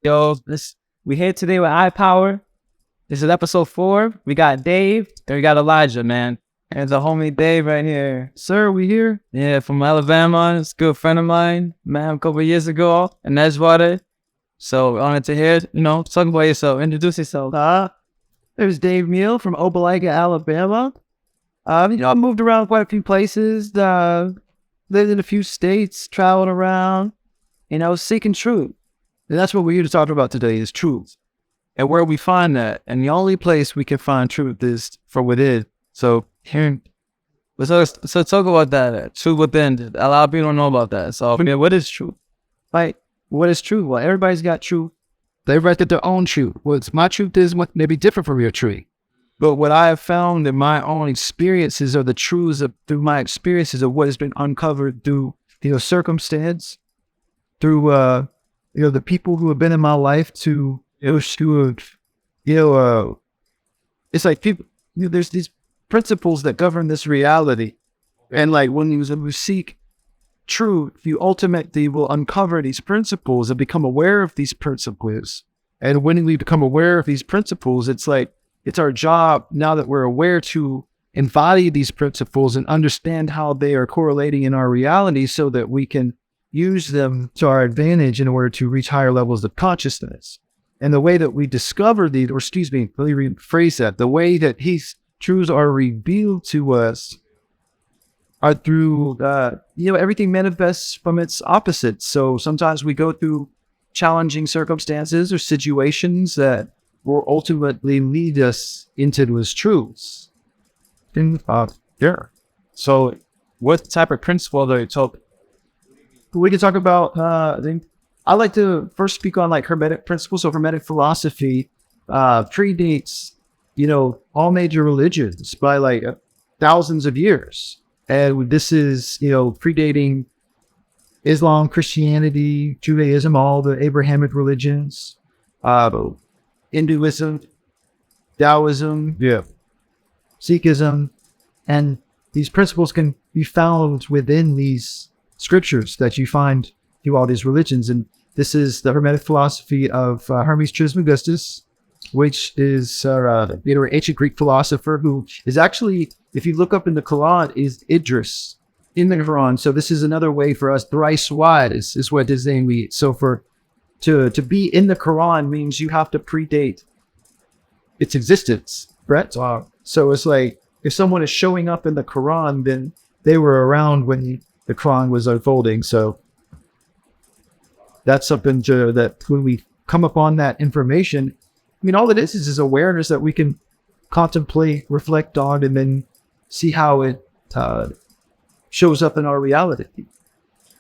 Yo, we here today with iPower. This is episode 4. We got Dave and we got Elijah, man. And the homie Dave right here. Sir, we here? Yeah, from Alabama. It's a good friend of mine. Met him a couple of years ago in Edgewater. So honored to hear, talk about yourself. Introduce yourself. There's Dave Meall from Opelika, Alabama. I moved around quite a few places, lived in a few states, traveled around, seeking truth. And that's what we're here to talk about today is truth. And where we find that. And the only place we can find truth is from within. So So talk about that. Truth within. A lot of people don't know about that. So what is truth? Like, what is truth? Well, everybody's got truth. Everybody's got their own truth. My truth is what may be different from your truth. But what I have found in my own experiences are the truths through my experiences of what has been uncovered through, circumstance, through, the people who have been in my life it's like people, there's these principles that govern this reality. And like when you seek truth, you ultimately will uncover these principles and become aware of these principles. And when we become aware of these principles, it's our job now that we're aware to embody these principles and understand how they are correlating in our reality so that we can use them to our advantage in order to reach higher levels of consciousness. And the way that we discover let me rephrase that. The way that these truths are revealed to us are through, everything manifests from its opposites. So sometimes we go through challenging circumstances or situations that will ultimately lead us into those truths. So what type of principle are you talking? We can talk about, I like to first speak on like Hermetic principles. So Hermetic philosophy predates, all major religions by like thousands of years. And this is, predating Islam, Christianity, Judaism, all the Abrahamic religions, Hinduism, Taoism, Sikhism, and these principles can be found within these scriptures that you find through all these religions. And this is the Hermetic philosophy of Hermes Trismegistus, which is an ancient Greek philosopher who is actually, if you look up in the Quran, is Idris in the Quran. So this is another way for us, thrice wide is what his name means. So to be in the Quran means you have to predate its existence, right? So it's like if someone is showing up in the Quran, then they were around when the Quran was unfolding. So that's something that when we come upon that information, all it is awareness that we can contemplate, reflect on, and then see how it shows up in our reality.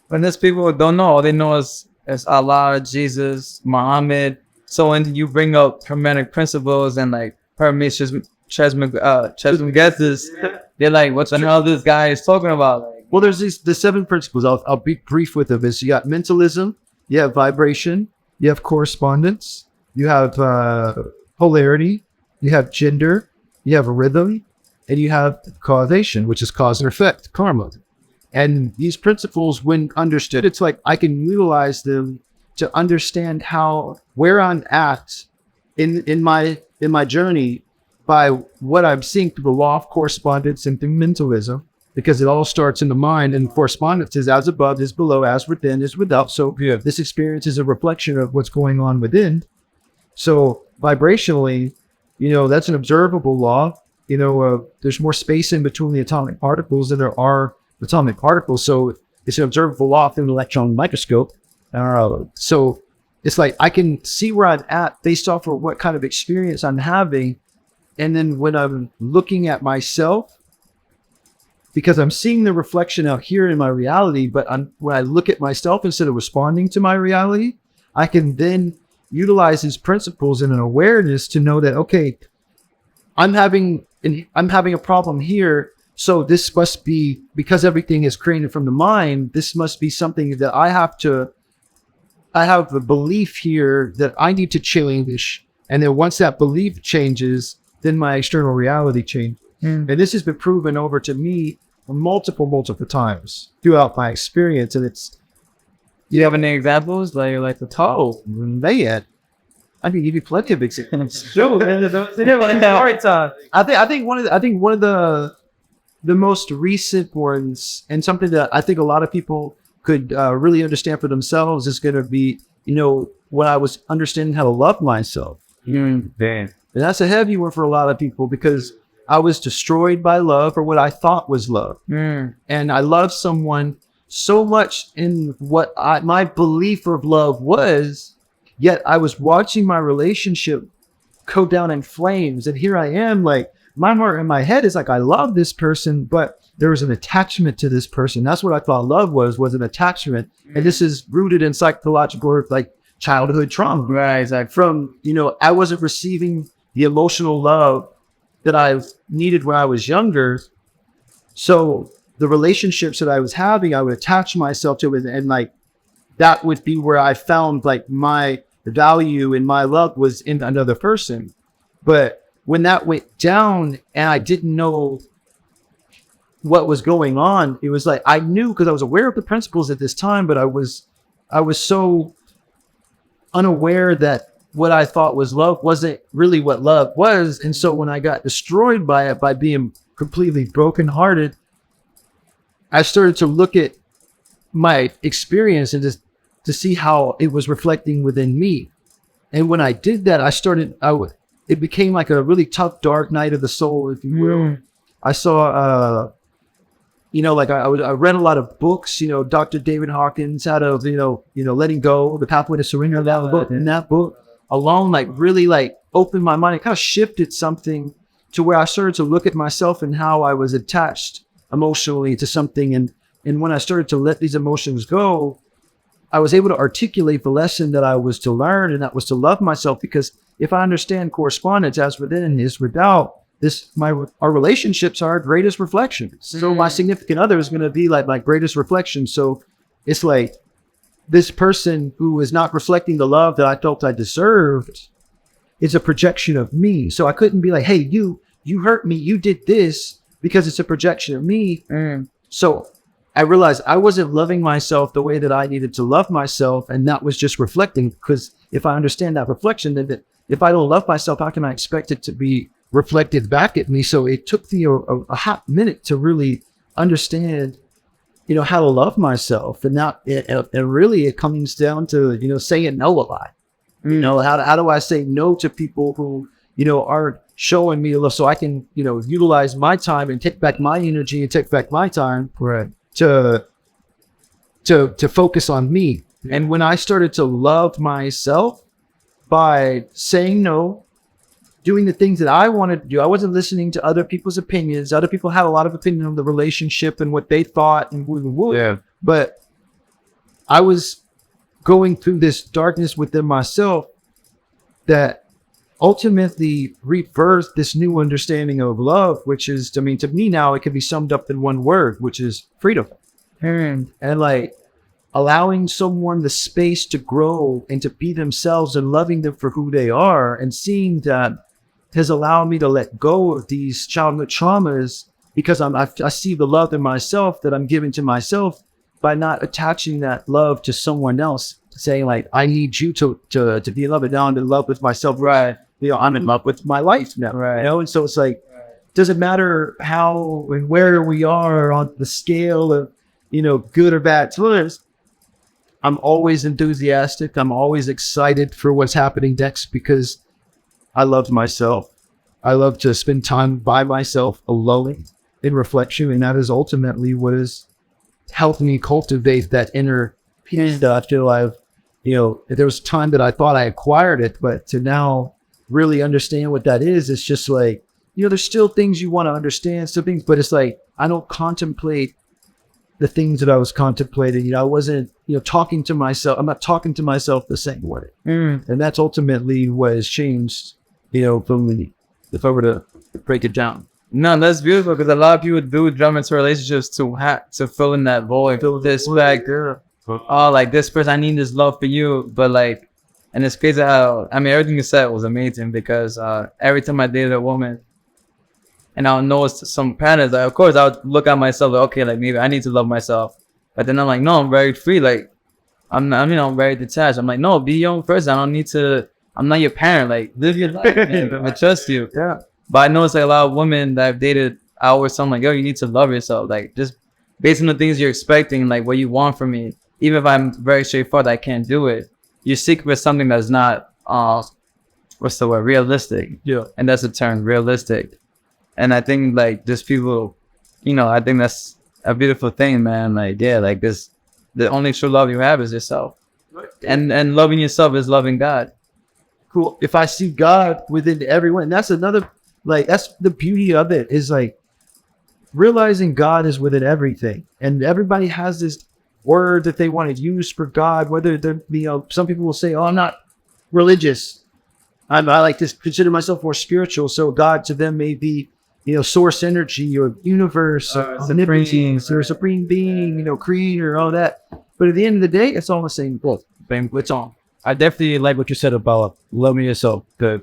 When there's people who don't know, all they know is Allah, Jesus, Muhammad. So when you bring up Hermetic principles and like Hermes Trismegistus, they're like, what the hell this guy is talking about? Well, there's the 7 principles. I'll be brief with them. You got mentalism, you have vibration, you have correspondence, you have polarity, you have gender, you have rhythm, and you have causation, which is cause and effect, karma. And these principles, when understood, it's like I can utilize them to understand where I'm at in my journey by what I'm seeing through the law of correspondence and through mentalism, because it all starts in the mind, and correspondence is as above, is below, as within, is without. So this experience is a reflection of what's going on within. So vibrationally, that's an observable law. There's more space in between the atomic particles than there are atomic particles. So it's an observable law through an electron microscope. So it's like I can see where I'm at based off of what kind of experience I'm having. And then when I'm looking at myself, because I'm seeing the reflection out here in my reality, but when I look at myself instead of responding to my reality, I can then utilize these principles in an awareness to know that, okay, I'm having a problem here. So this must be, because everything is created from the mind, this must be something that I have a belief here that I need to change. And then once that belief changes, then my external reality changes. And this has been proven over to me multiple times throughout my experience. And it's, you have any examples like the top? man, I can give you plenty of examples. Sure, man. Hard time. I think one of the most recent ones, and something that I think a lot of people could really understand for themselves, is going to be, when I was understanding how to love myself. Damn. And that's a heavy one for a lot of people, because I was destroyed by love, or what I thought was love. And I loved someone so much in what my belief of love was, yet I was watching my relationship go down in flames. And here I am, like, my heart and my head is like, I love this person, but there was an attachment to this person. That's what I thought love was an attachment. And this is rooted in psychological, like, childhood trauma. Right, exactly. From, I wasn't receiving the emotional love that I needed when I was younger. So the relationships that I was having, I would attach myself to it. And like, that would be where I found like my value and my love was in another person. But when that went down and I didn't know what was going on, it was like, I knew, because I was aware of the principles at this time, but I was so unaware that what I thought was love wasn't really what love was. And so when I got destroyed by it, by being completely brokenhearted, I started to look at my experience and just to see how it was reflecting within me. And when I did that, it became like a really tough, dark night of the soul, if you will. I saw, I read a lot of books, Dr. David Hawkins, out of, letting go, the pathway to surrender, that book. And that book alone, like, really, like, opened my mind. It kind of shifted something to where I started to look at myself and how I was attached emotionally to something. And when I started to let these emotions go, I was able to articulate the lesson that I was to learn, and that was to love myself. Because if I understand correspondence as within is without, our relationships are our greatest reflections. So my significant other is going to be like my greatest reflection. So it's like, this person who is not reflecting the love that I felt I deserved is a projection of me. So I couldn't be like, hey, you hurt me, you did this, because it's a projection of me. So I realized I wasn't loving myself the way that I needed to love myself. And that was just reflecting, because if I understand that reflection, then if I don't love myself, how can I expect it to be reflected back at me? So it took me a hot minute to really understand, how to love myself. And now, and really it comes down to, saying no a lot. How do I say no to people who, aren't showing me love, so I can, utilize my time and take back my energy and take back my time to focus on me. And when I started to love myself by saying no, doing the things that I wanted to do, I wasn't listening to other people's opinions. Other people had a lot of opinion on the relationship and what they thought and woo. Yeah. But I was going through this darkness within myself that ultimately rebirthed this new understanding of love, which is, to me now, it can be summed up in one word, which is freedom. And like, allowing someone the space to grow and to be themselves and loving them for who they are, and seeing that has allowed me to let go of these childhood traumas, because I see the love in myself that I'm giving to myself by not attaching that love to someone else, saying like, I need you to be in love, and now I'm in love with myself. Right. I'm in love with my life now. Right. And so it's like, doesn't matter how and where we are on the scale of, good or bad times, I'm always enthusiastic. I'm always excited for what's happening next, because I love myself. I love to spend time by myself alone in reflection. And that is ultimately what has helped me cultivate that inner peace that I feel there was a time that I thought I acquired it, but to now really understand what that is, it's just like, there's still things you want to understand, but it's like, I don't contemplate the things that I was contemplating. I wasn't, talking to myself. I'm not talking to myself the same way. And that's ultimately what has changed, from me, if I were to break it down. No, that's beautiful, because a lot of people do jump into relationships to fill in that void. Fill this like, like this person, I need this love for you. But like, and it's crazy how, everything you said was amazing, because every time I dated a woman, and I'll notice some patterns, like, of course, I would look at myself like, okay, like, maybe I need to love myself. But then I'm like, no, I'm very free. Like, I'm very detached. I'm like, no, be your own person. I don't need to I'm not your parent. Like, live your life, man. I trust you. Yeah. But I know it's like a lot of women that I've dated. I always tell them like, yo, you need to love yourself. Like, just based on the things you're expecting, like what you want from me. Even if I'm very straightforward, I can't do it. You seek for something that's not, what's the word? Realistic. Yeah. And that's the term, realistic. And I think like just people, you know, I think that's a beautiful thing, man. Like, yeah, like this, the only true love you have is yourself. And loving yourself is loving God. Cool. If I see God within everyone, that's another, like, that's the beauty of it, is like realizing God is within everything. And everybody has this word that they want to use for God, whether they're, you know, some people will say, oh, I'm not religious. I like to consider myself more spiritual. So God to them may be, you know, source energy or universe or omnipotence or supreme being, you know, creator, all that. But at the end of the day, it's all the same book. It's all. I definitely like what you said about loving yourself. Cause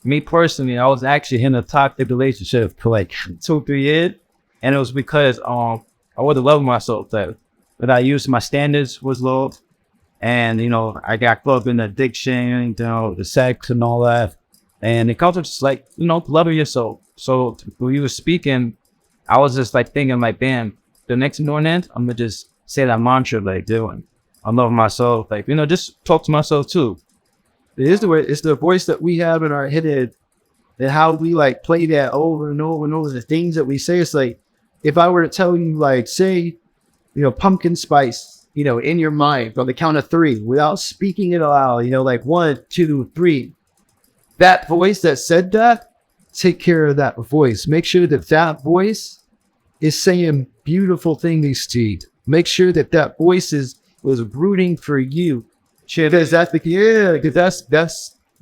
me personally, I was actually in a toxic relationship for like 2-3 years, and it was because I wasn't loving myself. That I used my standards was low, and you know I got caught up in addiction, you know, the sex and all that, and it comes with just like, you know, loving yourself. So when you were speaking, I was just like thinking like, damn, the next morning I'm gonna just say that mantra like, doing. I love myself, like, you know, just talk to myself too. It is the way, it's the voice that we have in our head, and how we like play that over and over and over. The things that we say, it's like, if I were to tell you, like, say, you know, pumpkin spice, you know, in your mind on the count of 3 without speaking it aloud, you know, like 1, 2, 3, that voice that said that, take care of that voice. Make sure that that voice is saying beautiful things to you. Make sure that that voice was rooting for you, because that's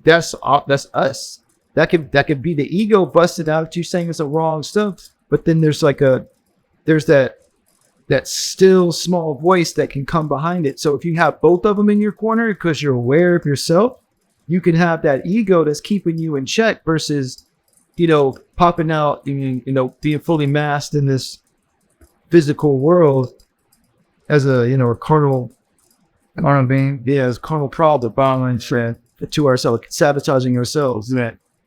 that's us. That could be the ego busted out at you saying it's the wrong stuff, but then there's that still small voice that can come behind it. So if you have both of them in your corner because you're aware of yourself, you can have that ego that's keeping you in check versus, you know, popping out and, you know, being fully masked in this physical world as a, you know, a carnal being, yeah, as carnal problem, violence to ourselves, sabotaging ourselves.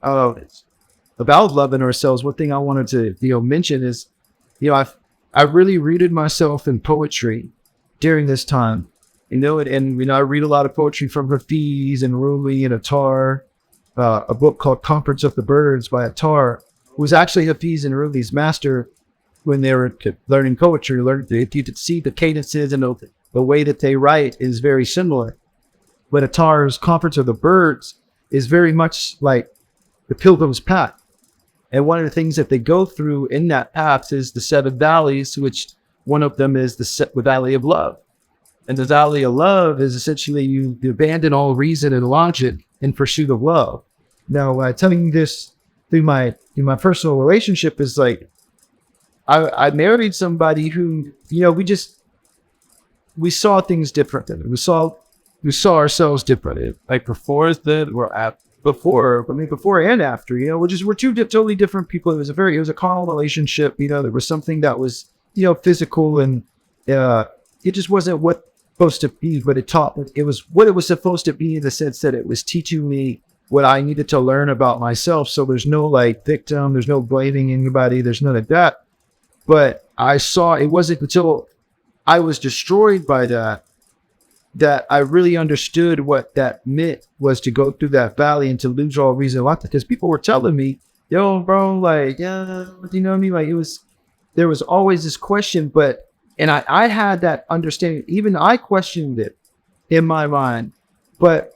About loving ourselves, one thing I wanted to, you know, mention is, you know, I really rooted myself in poetry during this time, you know, and you know, I read a lot of poetry from Hafiz and Rumi and Attar. A book called Conference of the Birds by Attar, who was actually Hafiz and Rumi's master when they were learning poetry. If you could see the cadences and the way that they write is very similar. But Attar's Conference of the Birds is very much like the Pilgrim's Path. And one of the things that they go through in that path is the 7 valleys, which one of them is the Valley of Love. And the Valley of Love is essentially you abandon all reason and logic in pursuit of love. Now, telling you this through my personal relationship is like, I married somebody who, you know, we saw things differently. We saw ourselves differently. Like before and after, you know, we're two totally different people. It was a carnal relationship. You know, there was something that was, you know, physical, and it just wasn't what supposed to be, but it was what it was supposed to be, in the sense that it was teaching me what I needed to learn about myself. So there's no like victim, there's no blaming anybody, there's none of that. But I saw, it wasn't until I was destroyed by that I really understood what that meant, was to go through that valley and to lose all reason like that. Because people were telling me, yo, bro, like, yeah, you know what I mean? Like, there was always this question, and I had that understanding. Even I questioned it in my mind, but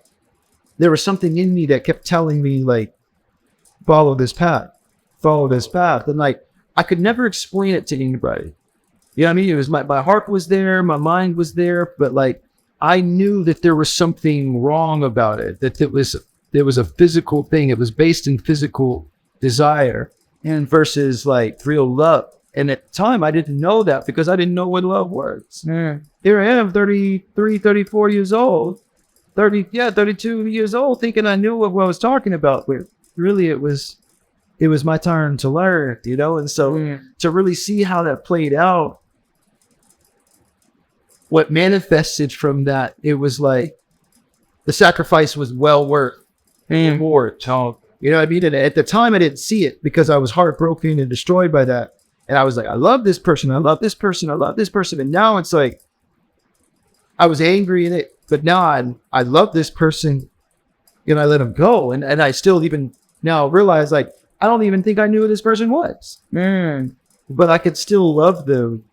there was something in me that kept telling me, like, follow this path. And like, I could never explain it to anybody. You know what I mean? It was my heart was there, my mind was there, but like, I knew that there was something wrong about it, that there was a physical thing. It was based in physical desire and versus like real love. And at the time I didn't know that, because I didn't know what love was. Here I am, 33, 34 years old, 32 years old, thinking I knew what I was talking about. But really it was my turn to learn, you know? And so to really see how that played out, what manifested from that, it was like the sacrifice was well worth. reward. You know what I mean? And at the time, I didn't see it because I was heartbroken and destroyed by that. And I was like, I love this person. I love this person. I love this person. And now it's like, I was angry in it, but now I love this person and I let him go. And I still even now realize, like, I don't even think I knew who this person was. But I could still love them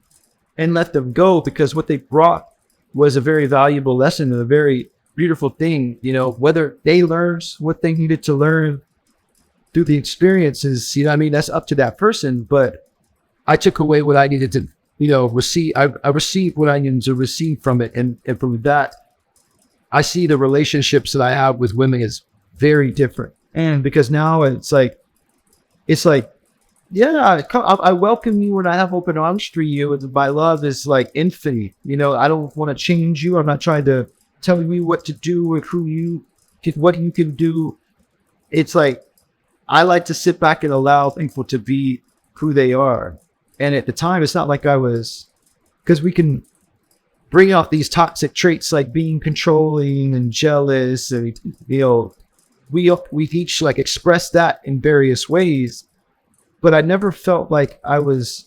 and let them go because what they brought was a very valuable lesson and a very beautiful thing. You know, whether they learned what they needed to learn through the experiences, you know what I mean? That's up to that person. But I took away what I needed to, you know, receive. I received what I needed to receive from it. And from that, I see the relationships that I have with women is very different. And because now it's like, yeah, I welcome you and I have open arms for you. And my love is like infinite. You know, I don't want to change you. I'm not trying to tell you what to do or what you can do. It's like, I like to sit back and allow people to be who they are. And at the time, it's not like I was, because we can bring out these toxic traits like being controlling and jealous. And, you know, we've each like expressed that in various ways. But I never felt like I was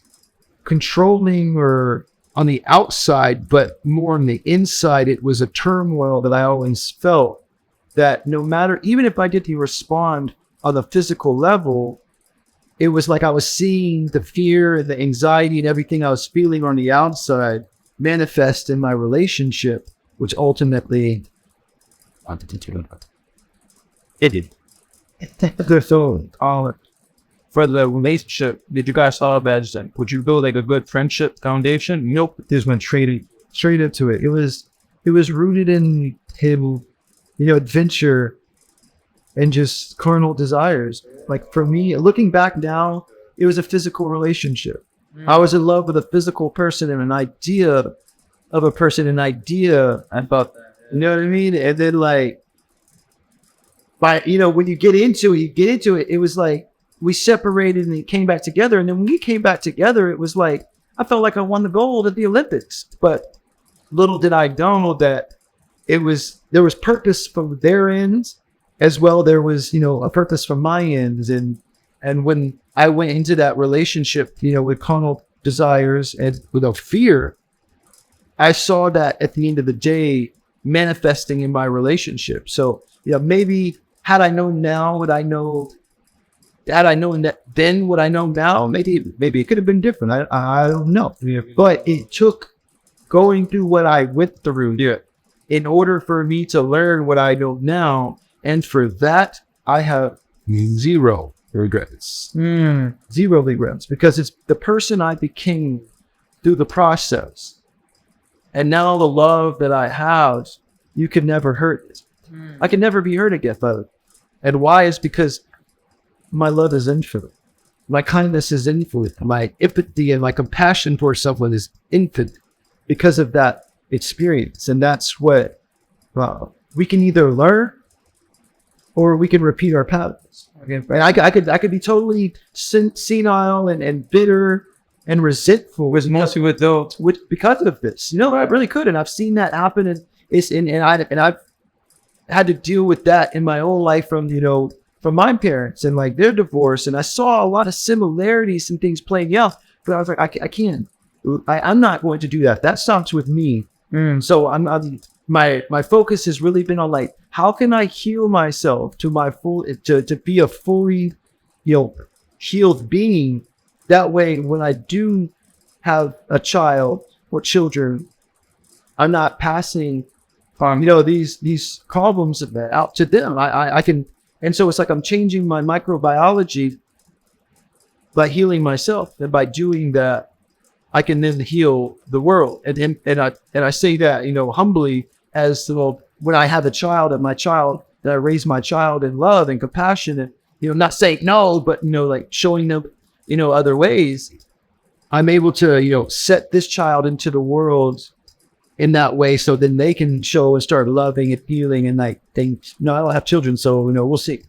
controlling or on the outside, but more on the inside. It was a turmoil that I always felt that no matter, even if I didn't respond on the physical level, it was like I was seeing the fear and the anxiety and everything I was feeling on the outside manifest in my relationship, which ultimately it did. So, for the relationship, did you guys thought about it? Would you build like a good friendship foundation? Nope. This went straight into it. It was rooted in him, you know, adventure and just carnal desires. Like for me, looking back now, it was a physical relationship. I was in love with a physical person and an idea of a person, an idea about, you know what I mean? And then like, you know, when you get into it, it was like, we separated and came back together. And then when we came back together, it was like, I felt like I won the gold at the Olympics. But little did I know that there was purpose from their ends as well. There was, you know, a purpose from my ends. And when I went into that relationship, you know, with carnal desires and without fear, I saw that at the end of the day manifesting in my relationship. So, you know, maybe had I known now what I know, had I known that then what I know now, maybe it could have been different. I don't know. Yeah. But it took going through what I went through in order for me to learn what I know now. And for that, I have zero regrets. Zero regrets, because it's the person I became through the process. And now the love that I have, you can never hurt it. I can never be hurt again, brother. And why is because my love is infinite. My kindness is infinite. My empathy and my compassion for someone is infinite because of that experience. And that's what we can either learn or we can repeat our patterns. Okay? And I could be totally senile and bitter and resentful with most of adults because of this. You know, I really could, and I've seen that happen. And I've had to deal with that in my own life from my parents and like their divorce, and I saw a lot of similarities and things playing out. But I was like, I can't. I'm not going to do that. That stops with me. So my focus has really been on like, how can I heal myself to my full to be a fully, you know, healed being. That way, when I do have a child or children, I'm not passing, you know, these problems out to them. I can. And so it's like I'm changing my microbiology by healing myself, and by doing that, I can then heal the world. And I say that, you know, humbly, as well, when I have a child and I raise my child in love and compassion, and, you know, not saying no, but, you know, like showing them, you know, other ways. I'm able to, you know, set this child into the world in that way, so then they can show and start loving and healing, and like I don't have children, so, you know, we'll see.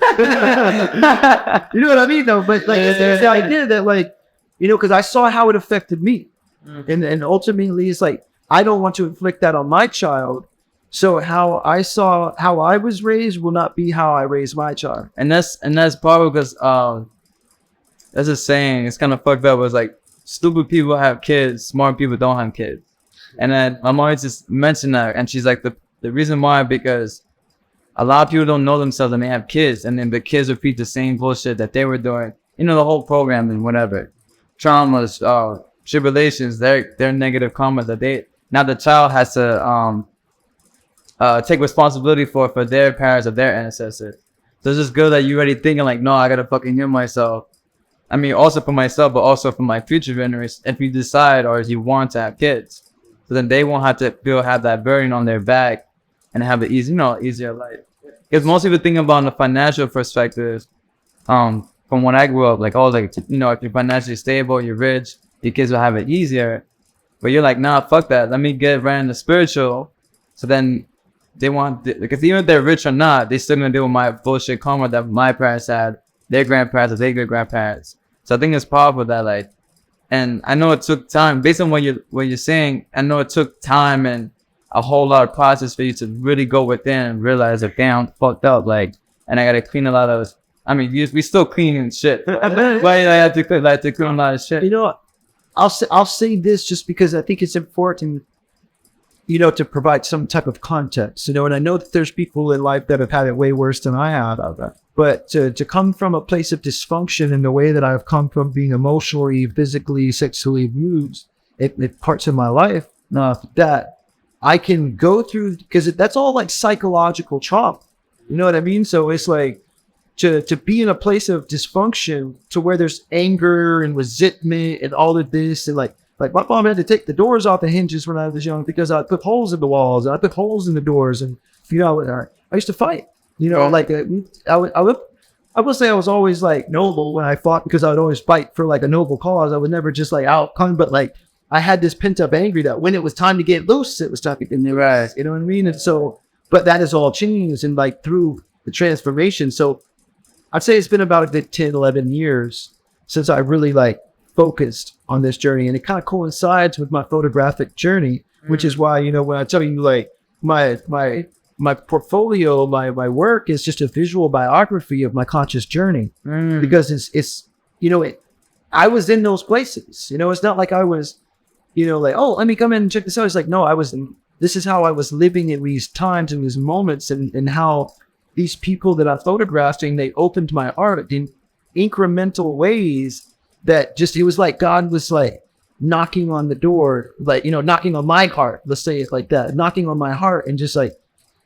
You know what I mean, though? But like the idea that, like, you know, because I saw how it affected me, and ultimately it's like I don't want to inflict that on my child, So how I was raised will not be how I raise my child. And that's probably because there's a saying, it's kind of fucked up. It's like stupid people have kids, smart people don't have kids. And then my mom just mentioned that, and she's like, the reason why, because a lot of people don't know themselves and they have kids, and then the kids repeat the same bullshit that they were doing. You know, the whole program and whatever, traumas, tribulations, their negative comments that now the child has to take responsibility for their parents or their ancestors. So it's just good that you already thinking like, no, I gotta fucking heal myself. I mean, also for myself, but also for my future generations. If you decide or if you want to have kids, so then they won't have to have that burden on their back and have an easier life. Because most people think about the financial perspective. From when I grew up, like, oh, like, if you're financially stable, you're rich, your kids will have it easier. But you're like, nah, fuck that. Let me get right into spiritual. So then they want, because even if they're rich or not, they still gonna deal with my bullshit karma that my parents had, their grandparents, or their great grandparents. So I think it's powerful that, like, and I know it took time, based on what you're saying. I know it took time and a whole lot of process for you to really go within and realize that, damn, fucked up, like, and I gotta clean a lot of. I mean, we still cleaning shit. But I have to clean a lot of shit. You know, I'll say this just because I think it's important, to provide some type of context, and I know that there's people in life that have had it way worse than I have. But to come from a place of dysfunction in the way that I've come from, being emotionally, physically, sexually abused in parts of my life, that I can go through, because that's all like psychological trauma. You know what I mean? So it's like, to be in a place of dysfunction to where there's anger and resentment and all of this, and like my mom had to take the doors off the hinges when I was young because I put holes in the walls and I put holes in the doors, and I used to fight. Like I would say I was always like noble when I fought, because I would always fight for like a noble cause. I would never just like outcome, but like I had this pent up anger that when it was time to get loose, it was time to get right. You know what I mean? And so, but that has all changed, and like through the transformation. So I'd say it's been about a good 10, 11 years since I really like focused on this journey. And it kind of coincides with my photographic journey, which is why, when I tell you like my portfolio, my work is just a visual biography of my conscious journey, because I was in those places, it's not like I was, like, oh, let me come in and check this out. It's like, no, this is how I was living in these times and these moments, and how these people that I photographed, and they opened my art in incremental ways that just, it was like God was like knocking on the door, like, knocking on my heart, let's say it like that, knocking on my heart and just like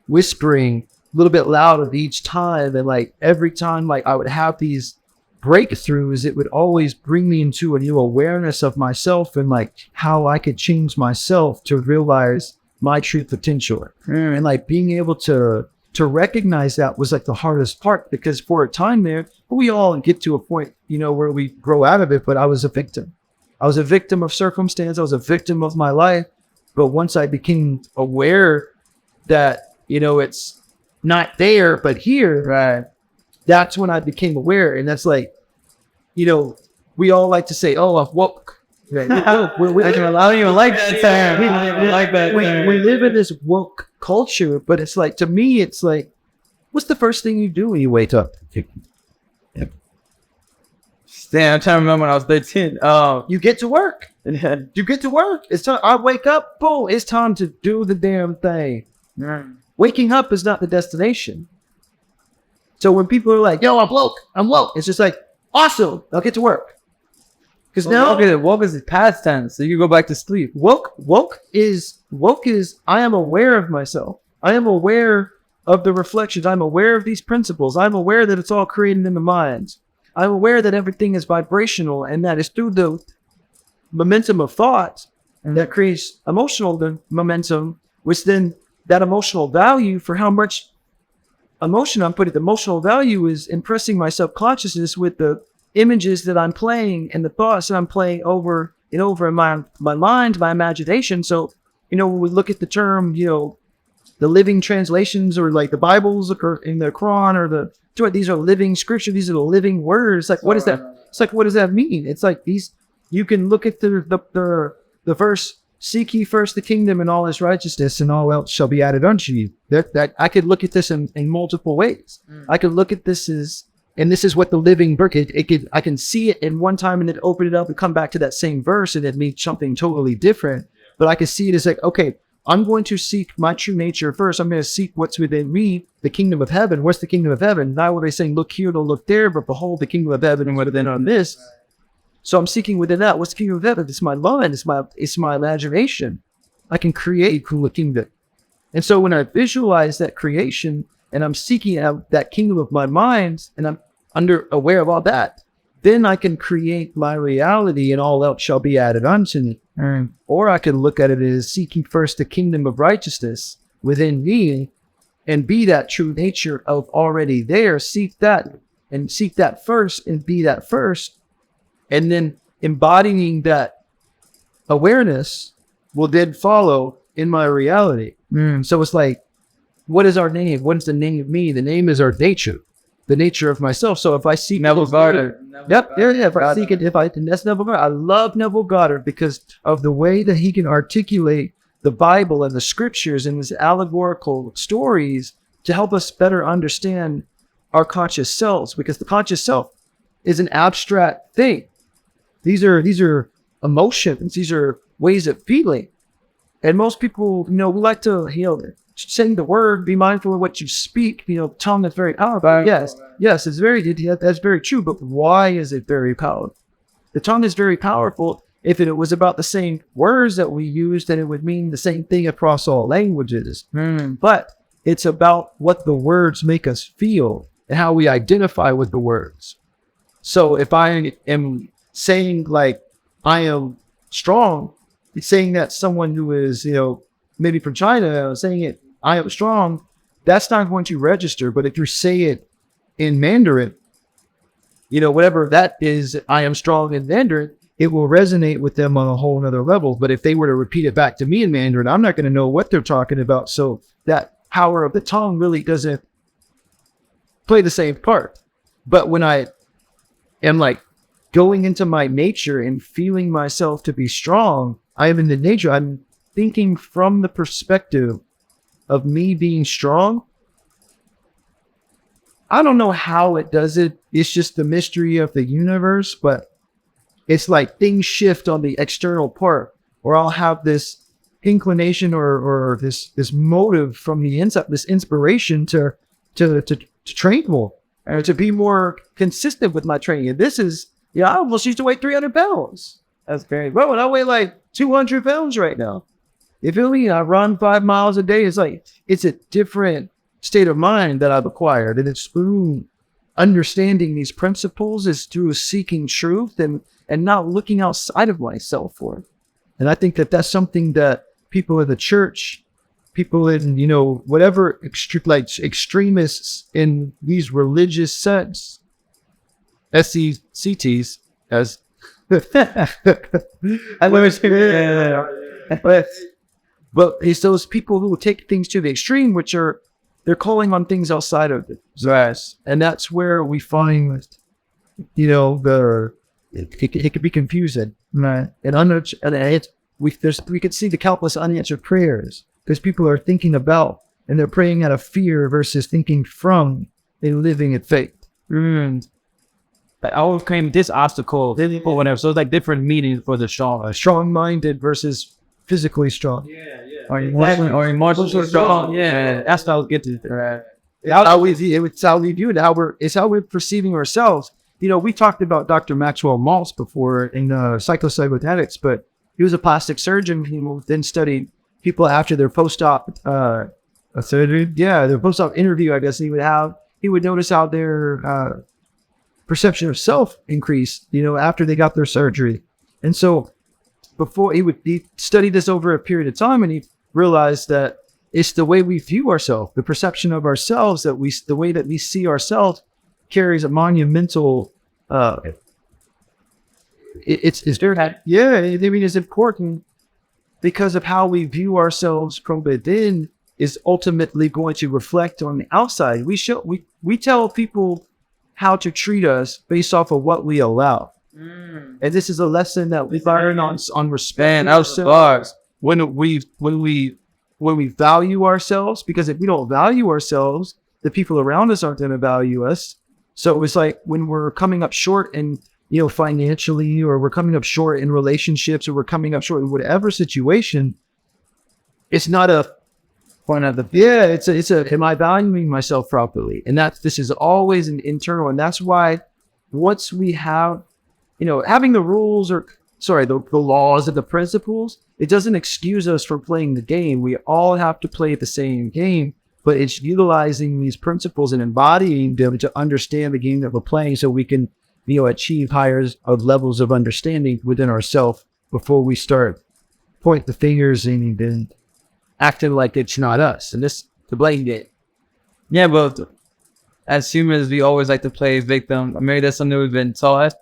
whispering a little bit louder each time. And like every time like I would have these breakthroughs, it would always bring me into a new awareness of myself and like how I could change myself to realize my true potential. And like being able to recognize that was like the hardest part, because for a time there, we all get to a point, where we grow out of it. But I was a victim. I was a victim of circumstance. I was a victim of my life. But once I became aware that, it's not there, but here, right, that's when I became aware. And that's like, we all like to say, oh, I've woke. Right? I don't even like that term. I don't even like that term. We live in this woke culture, but it's like, to me, it's like, what's the first thing you do when you wake up? Damn, I'm trying to remember when I was 13. You get to work. You get to work. It's time. I wake up. Boom. It's time to do the damn thing. Waking up is not the destination. So when people are like, yo, I'm woke. It's just like, awesome. I'll get to work. Because now woke is past tense, so you can go back to sleep. Woke is I am aware of myself. I am aware of the reflections. I'm aware of these principles. I'm aware that it's all created in the mind. I'm aware that everything is vibrational, and that is through the momentum of thought that creates emotional momentum, which then that emotional value for how much emotion I'm putting. The emotional value is impressing my subconsciousness with the images that I'm playing and the thoughts that I'm playing over and over in my mind, my imagination. So, when we look at the term, the living translations, or like the Bibles or in the Quran, or these are living scripture, these are the living words. Like, what is that? It's like, what does that mean? It's like you can look at the verse seek ye first the kingdom and all its righteousness, and all else shall be added unto you. That I could look at this in multiple ways. I could look at this as, and this is what the living book, I can see it in one time and then open it up and come back to that same verse and it means something totally different. But I can see it as like, okay, I'm going to seek my true nature first. I'm going to seek what's within me, the kingdom of heaven. What's the kingdom of heaven? Not what they saying, look here, don't look there, but behold the kingdom of heaven and within on this. So I'm seeking within that. What's the kingdom of heaven? It's my mind. It's my imagination. I can create a kingdom. And so when I visualize that creation and I'm seeking out that kingdom of my mind and I'm aware of all that, then I can create my reality and all else shall be added unto me. Or I can look at it as seeking first the kingdom of righteousness within me and be that true nature of already there. Seek that first and be that first. And then embodying that awareness will then follow in my reality. So it's like, what is our name? What is the name of me? The name is our nature. The nature of myself. So if I seek Neville Goddard. If I seek it, and that's Neville Goddard. I love Neville Goddard because of the way that he can articulate the Bible and the scriptures and his allegorical stories to help us better understand our conscious selves, because the conscious self is an abstract thing. These are emotions. These are ways of feeling. And most people, we like to sing the word, be mindful of what you speak. Tongue is very powerful. Yes, that's very true. But why is it very powerful? The tongue is very powerful. If it was about the same words that we use, then it would mean the same thing across all languages. But it's about what the words make us feel and how we identify with the words. So if I am saying like, I am strong, it's saying that someone who is, maybe from China, saying it, I am strong, that's not going to register. But if you say it in Mandarin, whatever that is, I am strong in Mandarin, it will resonate with them on a whole nother level. But if they were to repeat it back to me in Mandarin, I'm not going to know what they're talking about. So that power of the tongue really doesn't play the same part. But when I am like going into my nature and feeling myself to be strong, I am in the nature. I'm thinking from the perspective of me being strong. I don't know how it does it. It's just the mystery of the universe, but it's like things shift on the external part, or I'll have this inclination or this motive from the inside, this inspiration to train more and to be more consistent with my training. And this is, I almost used to weigh 300 pounds. That's very well. And I weigh like 200 pounds right now. You feel me? I run 5 miles a day. It's like, it's a different state of mind that I've acquired. And it's through understanding these principles, is through seeking truth and not looking outside of myself for it. And I think that that's something that people in the church, people in, whatever extremists in these religious sects, SECTs, as I never say but it's those people who will take things to the extreme, which are, they're calling on things outside of it. Yes. And that's where we find, it could be confusing. Right. And we could see the countless unanswered prayers because people are thinking about and they're praying out of fear versus thinking from and living in faith. I overcame this obstacle or whatever. So it's like different meanings for the strong. Strong-minded versus physically strong. Or emotionally strong. Yeah, that's what I was getting to. Right. It's how we view it. It's how we're perceiving ourselves. We talked about Dr. Maxwell Maltz before in psychocybernetics, but he was a plastic surgeon. He then studied people after their post-op surgery. Yeah, their post-op interview, I guess he would notice how their perception of self increased, after they got their surgery. And so before he studied this over a period of time, and he realized that it's the way we view ourselves, the perception of ourselves, the way that we see ourselves carries a monumental, it's important because of how we view ourselves from within is ultimately going to reflect on the outside. We tell people how to treat us based off of what we allow. And this is a lesson that we learn on respect. Man, that was bars. when we value ourselves, because if we don't value ourselves, the people around us aren't going to value us. So it's like when we're coming up short in, financially, or we're coming up short in relationships, or we're coming up short in whatever situation, it's not a Point of the it's a am I valuing myself properly? And this is always an internal, and that's why once we have, having the rules, or the laws and the principles, it doesn't excuse us from playing the game. We all have to play the same game, but it's utilizing these principles and embodying them to understand the game that we're playing, so we can, achieve higher levels of understanding within ourselves before we start point the fingers and then acting like it's not us and this the blame game. Yeah, but as humans, we always like to play victim. Maybe that's something we've been taught,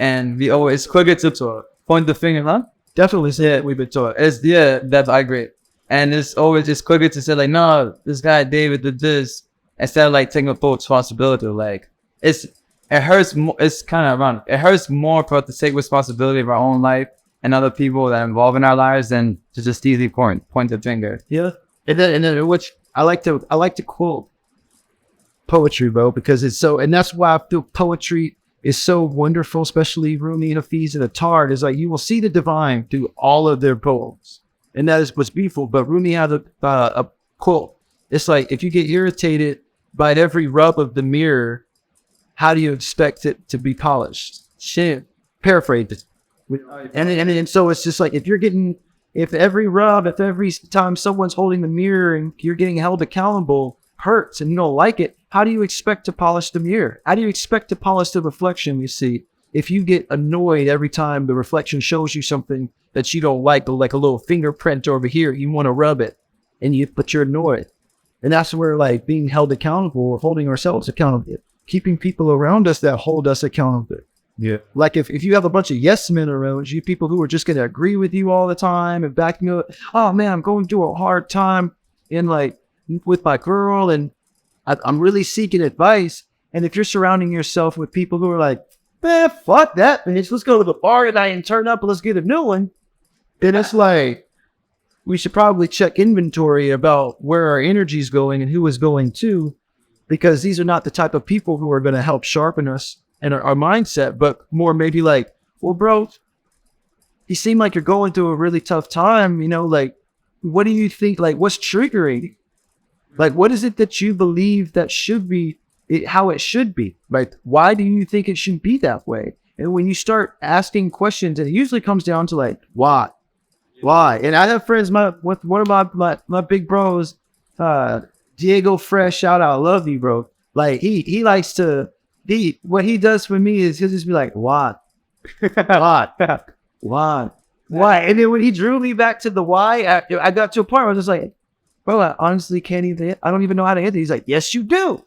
and we always quicker to point the finger, huh? Definitely say We've been taught. That's I agree. And it's always just quicker to say like, no, this guy David did this, instead of like taking full responsibility. Like it hurts. It's kind of ironic. It hurts more for us to take responsibility of our own life and other people that are involved in our lives than to just easily point the finger. Yeah, and then which I like to quote poetry, bro, because it's so, and that's why I feel poetry is so wonderful, especially Rumi, Hafiz, and Attar. Is like you will see the divine through all of their poems, and that is what's beautiful. But Rumi had a quote. It's like, if you get irritated by every rub of the mirror, how do you expect it to be polished? Shit, paraphrase it. And so it's just like, if every time someone's holding the mirror and you're getting held accountable hurts and you don't like it, how do you expect to polish the mirror? How do you expect to polish the reflection you see? If you get annoyed every time the reflection shows you something that you don't like a little fingerprint over here, you want to rub it, but you're annoyed. And that's where like being held accountable, or holding ourselves accountable, keeping people around us that hold us accountable. Yeah. Like if you have a bunch of yes men around you, people who are just going to agree with you all the time and backing you up, oh man, I'm going through a hard time with my girl, and I'm really seeking advice. And if you're surrounding yourself with people who are like, man, fuck that, man, let's go to the bar tonight and turn up and let's get a new one, then it's like, we should probably check inventory about where our energy is going and who is going to, because these are not the type of people who are going to help sharpen us and our mindset, but more maybe like, well, bro, you seem like you're going through a really tough time, like, what do you think, like, what's triggering? Like, what is it that you believe that should be how it should be? Like, why do you think it should be that way? And when you start asking questions, and it usually comes down to like, why? And I have friends, with one of my big bros, Diego Fresh, shout out, love you, bro. Like he likes to, what he does for me is he'll just be like, why? Why? And then when he drew me back to the why, I got to a point where I was just like, bro, I honestly can't even, I don't even know how to answer. He's like, yes, you do.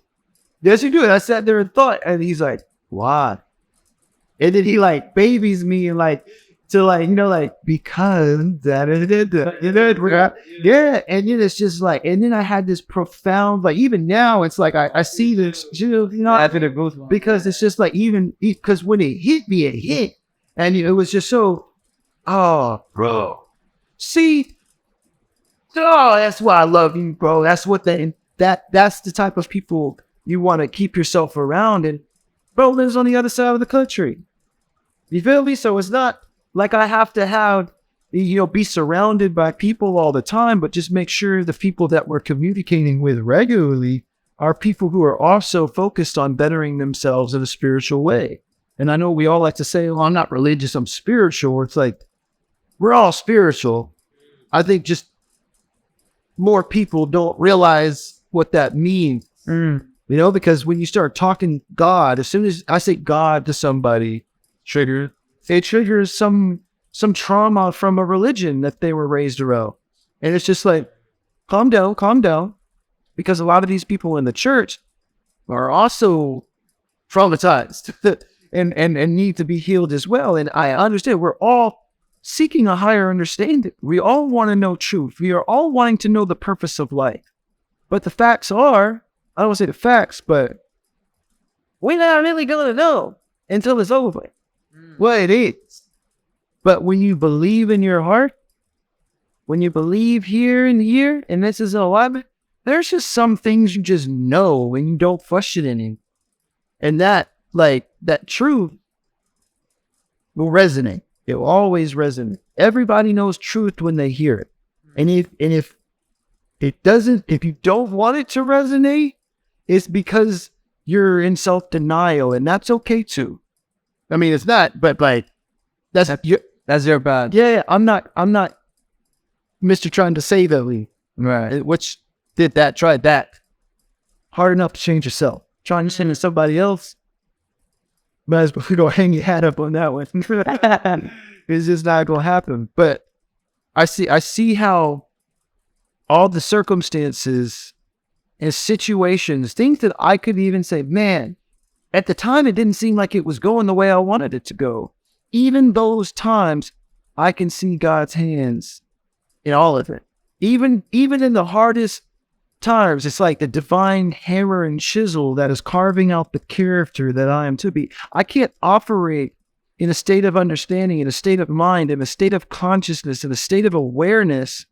Yes, you do. And I sat there and thought, and he's like, why? And then he like babies me and like, to like, because that is it, yeah. And then it's just like, and then I had this profound, like, even now it's like, I see this, because it's just like, because when it hit me, it hit. And it was just so, oh, bro. See, that's why I love you, bro. That's what that's the type of people you want to keep yourself around. And bro lives on the other side of the country. You feel me? So it's not like I have to be surrounded by people all the time, but just make sure the people that we're communicating with regularly are people who are also focused on bettering themselves in a spiritual way. And I know we all like to say, well, I'm not religious, I'm spiritual. It's like, we're all spiritual. I think just more people don't realize what that means. Because when you start talking God, as soon as I say God to somebody, it triggers some trauma from a religion that they were raised around. And it's just like, calm down. Because a lot of these people in the church are also traumatized and need to be healed as well. And I understand we're all seeking a higher understanding. We all want to know truth. We are all wanting to know the purpose of life. But the facts are, I don't want to say the facts, but we're not really going to know until it's over. Well, it is. But when you believe in your heart, when you believe here and here, and this is alignment, there's just some things you just know and you don't question any. And that, like, that truth will resonate. It will always resonate. Everybody knows truth when they hear it. And if it doesn't, if you don't want it to resonate, it's because you're in self-denial, and that's okay too. I mean, it's not, but like, that's your bad. Yeah, I'm not Mr. trying to save Ellie. Right. Which did that, tried that. Hard enough to change yourself. Trying to change somebody else, might as well go hang your hat up on that one. It's just not gonna happen. But I see how all the circumstances and situations, things that I could even say, man, at the time it didn't seem like it was going the way I wanted it to go. Even those times, I can see God's hands in all of it. Even in the hardest times, it's like the divine hammer and chisel that is carving out the character that I am to be. I can't operate in a state of understanding, in a state of mind, in a state of consciousness, in a state of awareness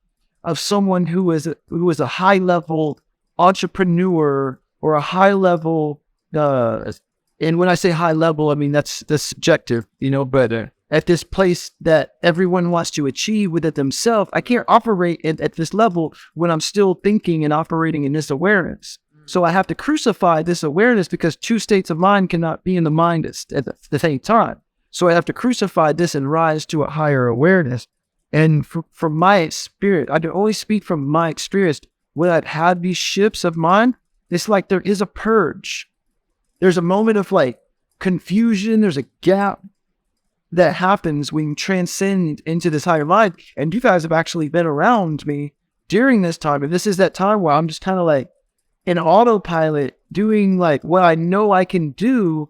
of someone who is a high level entrepreneur or a high level, and when I say high level, I mean that's subjective, but at this place that everyone wants to achieve within themselves, I can't operate at this level when I'm still thinking and operating in this awareness. So I have to crucify this awareness, because two states of mind cannot be in the mind at the same time. So I have to crucify this and rise to a higher awareness. And from my experience, I can only speak from my experience. When I've had these shifts of mind, it's like there is a purge. There's a moment of like confusion. There's a gap that happens when you transcend into this higher mind. And you guys have actually been around me during this time. And this is that time where I'm just kind of like in autopilot doing like what I know I can do.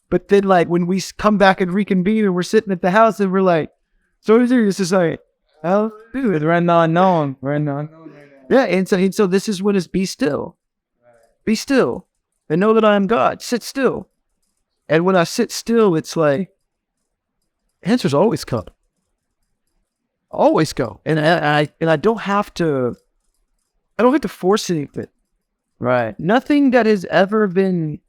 But then like when we come back and reconvene and we're sitting at the house and we're like, so it's just like, oh, dude, We're in the unknown. We're in the unknown. yeah. And so this is what is be still. Be still and know that I am God. Sit still. And when I sit still, it's like, answers always come. Always go. And I don't have to force anything. Right. Nothing that has ever been,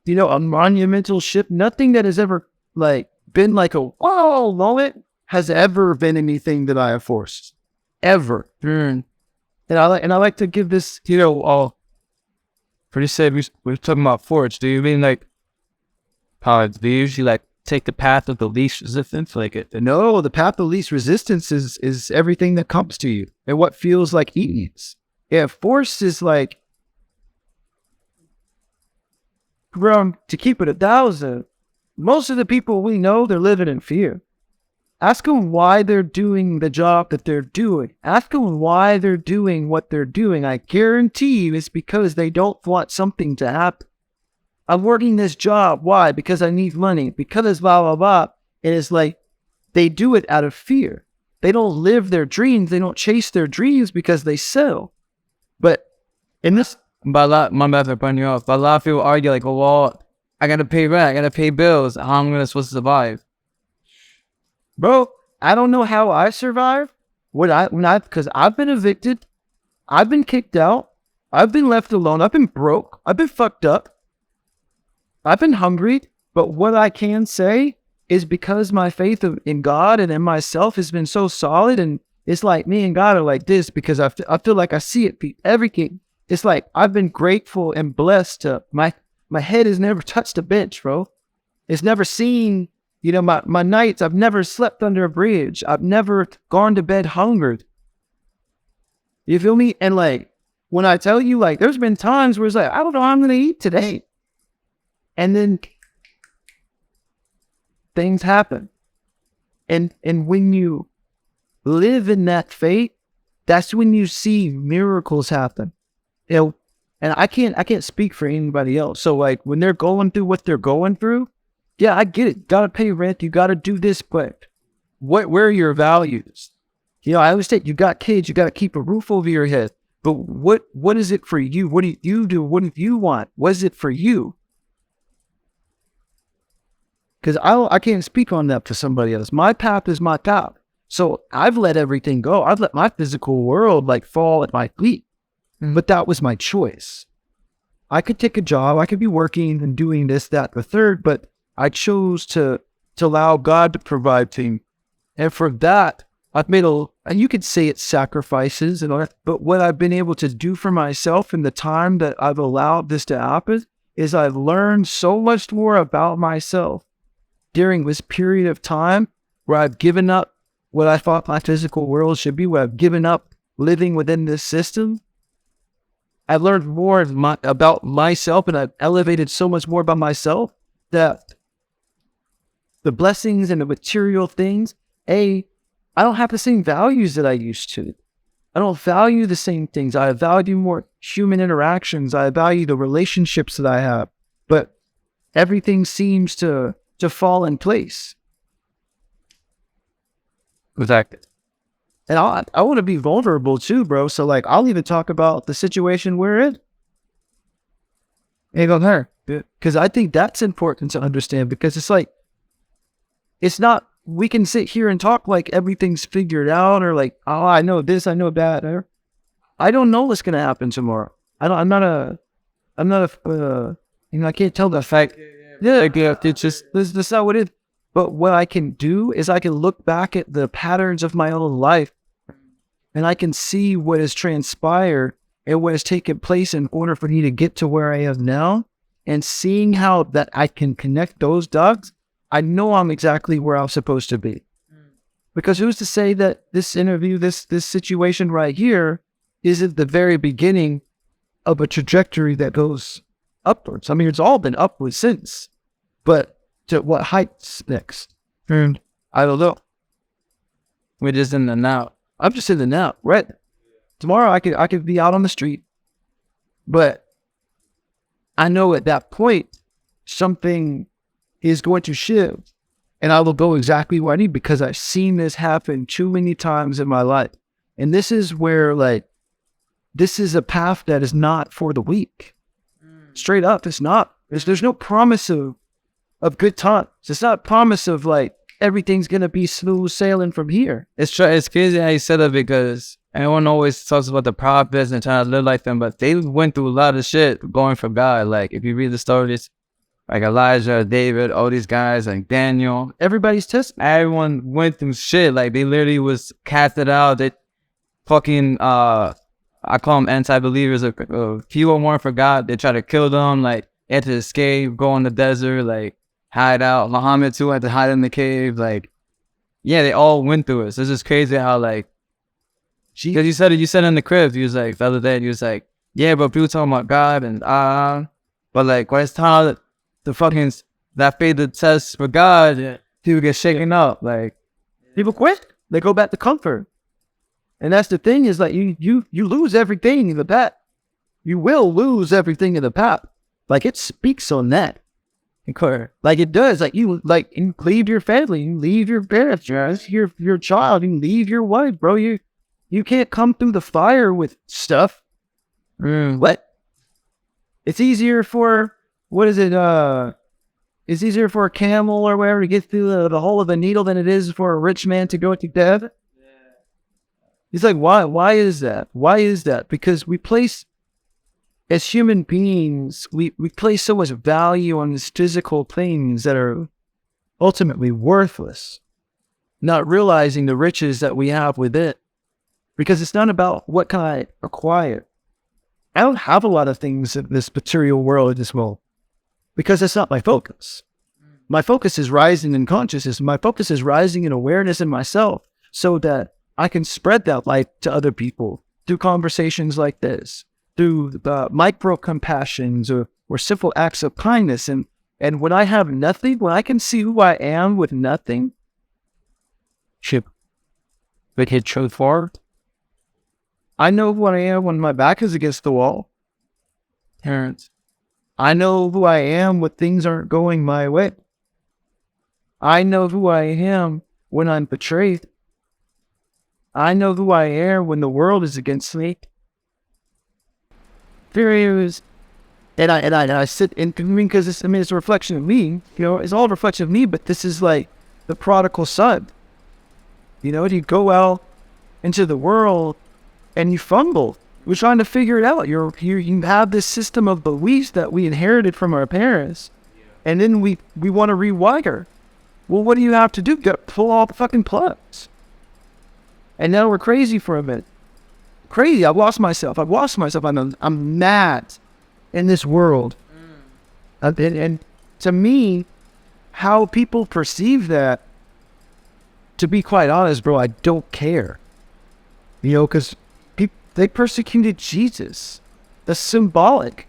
a monumental shift, nothing that has ever like been like a wow moment has ever been anything that I have forced. Ever. And I like to give this, pretty said we're talking about forge. Do you mean like do you usually like take the path of the least resistance? No, the path of least resistance is everything that comes to you and what feels like ease. Yeah, force is like, to keep it 1,000, most of the people we know, they're living in fear. Ask them why they're doing the job that they're doing. Ask them why they're doing what they're doing. I guarantee you it's because they don't want something to happen. I'm working this job. Why? Because I need money. Because blah, blah, blah. And it's like, they do it out of fear. They don't live their dreams. They don't chase their dreams because they sell. But in this... my bad for putting you off. But a lot of people argue like, well, I gotta pay rent. I gotta pay bills. How am I supposed to survive? Bro, I don't know how I survived. Because I've been evicted. I've been kicked out. I've been left alone. I've been broke. I've been fucked up. I've been hungry, but what I can say is because my faith in God and in myself has been so solid, and it's like me and God are like this because I feel like I see it, everything. It's like I've been grateful and blessed to, my head has never touched a bench, bro. It's never seen, my nights, I've never slept under a bridge. I've never gone to bed hungered. You feel me? And like, when I tell you, like, there's been times where it's like, I don't know how I'm going to eat today. And then things happen. And when you live in that faith, that's when you see miracles happen. And I can't speak for anybody else. So like when they're going through what they're going through, yeah, I get it. Gotta pay rent, you gotta do this, but where are your values? I always say you got kids, you gotta keep a roof over your head. But what is it for you? What do you do? What do you want? What is it for you? Because I can't speak on that to somebody else. My path is my path. So I've let everything go. I've let my physical world like fall at my feet. But that was my choice. I could take a job. I could be working and doing this, that, the third, but I chose to allow God to provide to me. And for that, I've made and you could say it's sacrifices and all that, but what I've been able to do for myself in the time that I've allowed this to happen is I've learned so much more about myself during this period of time where I've given up what I thought my physical world should be, where I've given up living within this system. I've learned more about myself, and I've elevated so much more about myself that the blessings and the material things, I don't have the same values that I used to. I don't value the same things. I value more human interactions. I value the relationships that I have. But everything seems to fall in place. Exactly. And I want to be vulnerable too, bro. So like, I'll even talk about the situation we're in. And go there. Because I think that's important to understand, because it's like, it's not, we can sit here and talk like everything's figured out, or like, oh, I know this, I know that. I don't know what's going to happen tomorrow. I'm not a, I can't tell the fact. Yeah, it's just, this is not what it is. But what I can do is I can look back at the patterns of my own life, and I can see what has transpired and what has taken place in order for me to get to where I am now. And seeing how that I can connect those dots, I know I'm exactly where I'm supposed to be. Because who's to say that this interview, this situation right here, isn't the very beginning of a trajectory that goes upwards? I mean, it's all been upwards since. But to what heights next? And I don't know. We're just in the now. I'm just in the now, right? Tomorrow I could be out on the street, but I know at that point something is going to shift, and I will go exactly where I need, because I've seen this happen too many times in my life. And this is where, like, this is a path that is not for the weak. Straight up, it's not. There's no promise of good times. It's not a promise of like everything's gonna be smooth sailing from here. It's crazy how you said that, because everyone always talks about the prophets and trying to live like them, but they went through a lot of shit going for God. Like, if you read the stories, like Elijah, David, all these guys, like Daniel, Everybody's testing. everyone went through shit. Like, they literally was casted out. They fucking, I call them anti-believers. People weren't for God. They try to kill them. Like, they had to escape, go in the desert, like, hide out. Muhammad too had to hide in the cave. Like, yeah, they all went through it. So it's just crazy how, like, because you said in the crib, he was like, the other day, he was like, yeah, but people talking about God and but like, when it's time the fucking that faith that test for God, people get shaken up. Like, People quit. They go back to comfort. And that's the thing, is like you lose everything in the path. You will lose everything in the path. Like, it speaks on that. Like, it does. Like, you leave your family, you leave your parents, your child, you leave your wife, bro. You can't come through the fire with stuff. What? It's easier for, it's easier for a camel or whatever to get through the hole of a needle than it is for a rich man to go to death. He's like, why is that? Why is that? Because we place, as human beings, we place so much value on these physical things that are ultimately worthless, not realizing the riches that we have with it. Because it's not about what can I acquire. I don't have a lot of things in this material world, this world, because that's not my focus. My focus is rising in consciousness. My focus is rising in awareness in myself, so that I can spread that light to other people through conversations like this, through the micro compassions or simple acts of kindness. And when I have nothing, when I can see who I am with nothing, but hit truth forward. I know who I am when my back is against the wall. Parents. I know who I am when things aren't going my way. I know who I am when I'm betrayed. I know who I am when the world is against me. And I sit in, because it's a reflection of me. It's all a reflection of me, but this is like the prodigal son. You know, you go out into the world and you fumble. We're trying to figure it out. You have this system of beliefs that we inherited from our parents, and then we want to rewire. Well, what do you have to do? You got to pull all the fucking plugs. And now we're crazy for a minute. Crazy. I've lost myself. I'm mad in this world. And to me, how people perceive that, to be quite honest, bro, I don't care. You know, because they persecuted Jesus. That's symbolic.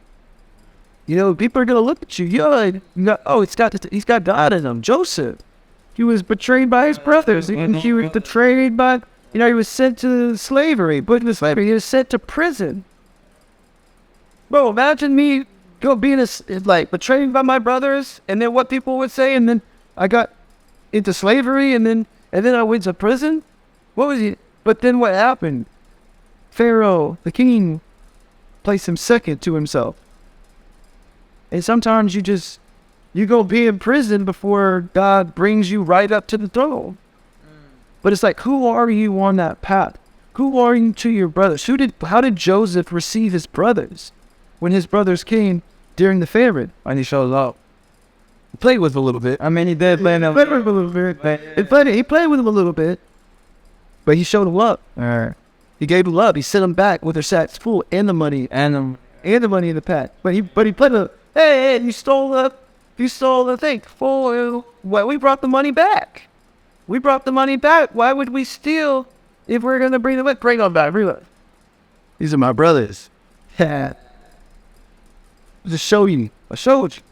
You know, people are going to look at you. He's got God in him. Joseph, he was betrayed by his brothers. He was betrayed by, he was sent to slavery. Put into slavery. He was sent to prison. Bro, imagine me being betrayed by my brothers, and then what people would say, and then I got into slavery, and then I went to prison. What was he? But then what happened? Pharaoh, the king, placed him second to himself. And sometimes you go be in prison before God brings you right up to the throne. But it's like, who are you on that path? Who are you to your brothers? How did Joseph receive his brothers when his brothers came during the famine? And he showed up. He played with them a little bit. I mean, he did play with them a little bit. He played with them a little bit. But he showed them love. He gave them love. He sent them back with their sacks full and the money and the money in the pack. But he played with, hey, you stole the thing. Well, we brought the money back. Why would we steal if we're gonna bring them back? Bring them back. These are my brothers. Yeah. Just show you. I showed you.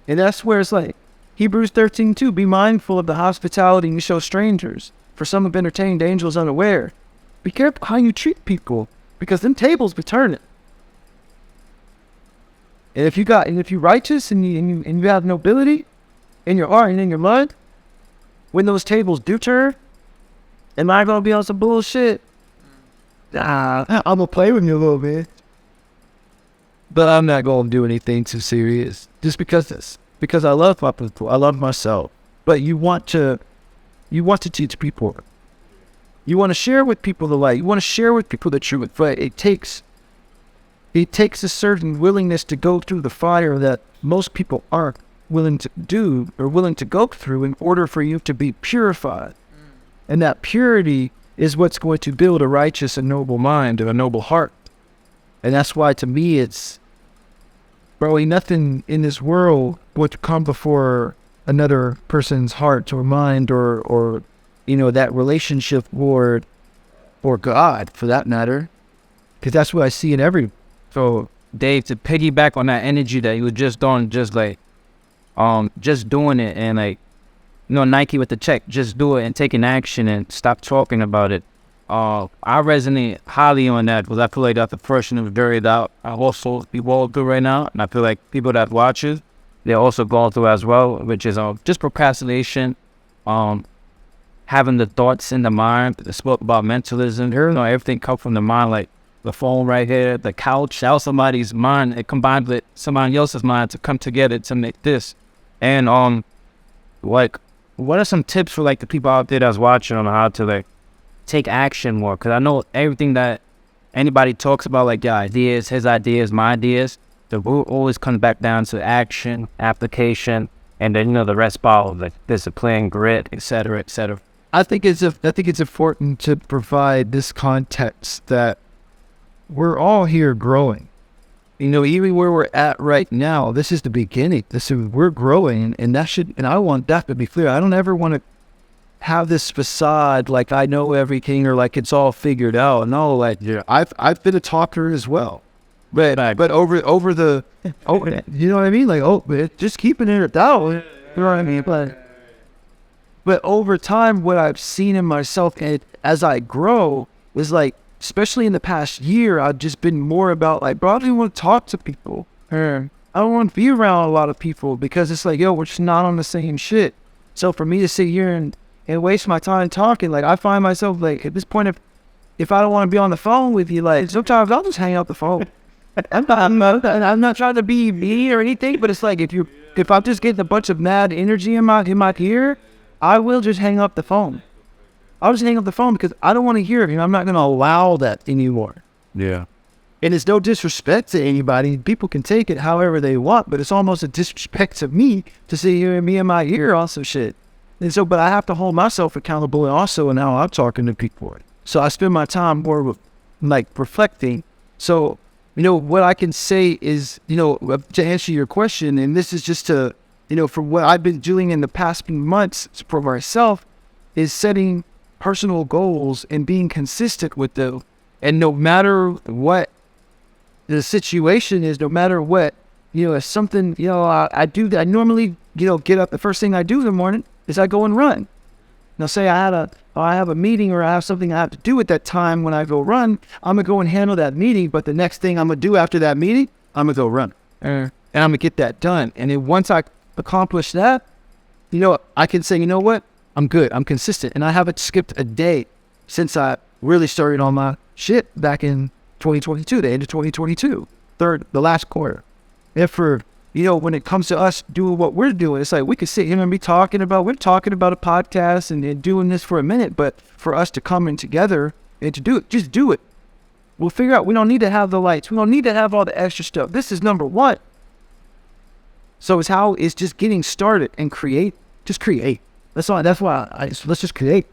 And that's where it's like Hebrews 13:2. Be mindful of the hospitality you show strangers, for some have entertained angels unaware. Be careful how you treat people, because them tables be turning. And if you're righteous and you have nobility in your heart and in your mind, when those tables do turn, am I gonna be on some bullshit? I'm gonna play with you a little bit, but I'm not gonna do anything too serious. Just because I love my people, I love myself. But you want to teach people. You want to share with people the light. You want to share with people the truth. But it takes a certain willingness to go through the fire that most people aren't willing to do or willing to go through in order for you to be purified. And that purity is what's going to build a righteous and noble mind and a noble heart. And that's why, to me, it's probably nothing in this world would come before another person's heart or mind or that relationship or God, for that matter. Because that's what I see in every. So, Dave, to piggyback on that energy that you were just on, just doing it, and Nike with the check, just do it and taking action and stop talking about it. I resonate highly on that because I feel like that's the person who's buried out. I also be going through right now, and I feel like people that watch it, they're also going through as well, which is just procrastination, having the thoughts in the mind. They spoke about mentalism. Everything comes from the mind, like the phone right here, the couch. That was somebody's mind. It combined with somebody else's mind to come together to make this. And what are some tips for the people out there that's watching on how to take action more? Because I know everything that anybody talks about, your ideas, his ideas, my ideas, the root always comes back down to action, application, and then the rest follows, discipline, grit, etc., etc. I think it's important to provide this context that we're all here growing. Even where we're at right now, this is the beginning. We're growing, and I want that to be clear. I don't ever want to have this facade like I know everything or like it's all figured out. No, I've been a talker as well, but over the you know what I mean? Just keeping it down. You know what I mean? But over time, what I've seen in myself as I grow is especially in the past year, I've just been more about bro, I don't even want to talk to people. I don't want to be around a lot of people because it's we're just not on the same shit. So for me to sit here and waste my time talking, I find myself at this point, if I don't want to be on the phone with you, sometimes I'll just hang up the phone. I'm not trying to be mean or anything, but it's if I'm just getting a bunch of mad energy in my ear, I will just hang up the phone. I'll just hang up the phone because I don't want to hear it. I'm not going to allow that anymore. Yeah. And it's no disrespect to anybody. People can take it however they want, but it's almost a disrespect to me to sit here and me in my ear on some shit. And so, but I have to hold myself accountable and also in how I'm talking to people. So I spend my time more with, like, reflecting. So, what I can say is, to answer your question, and this is just to, from what I've been doing in the past few months for myself, is setting personal goals and being consistent with them. And no matter what the situation is, no matter what, if something, I normally, get up, the first thing I do in the morning is I go and run. Now say I have a meeting or I have something I have to do at that time when I go run, I'm going to go and handle that meeting. But the next thing I'm going to do after that meeting, I'm going to go run. And I'm going to get that done. And then once I accomplish that, I can say, you know what? I'm good. I'm consistent. And I haven't skipped a day since I really started on my shit back in 2022, the end of 2022, the last quarter. And for, when it comes to us doing what we're doing, it's like we could sit here and we're talking about a podcast and doing this for a minute, but for us to come in together and to do it, just do it. We'll figure out, we don't need to have the lights. We don't need to have all the extra stuff. This is number one. So it's just getting started and create. Just create. That's why let's just create.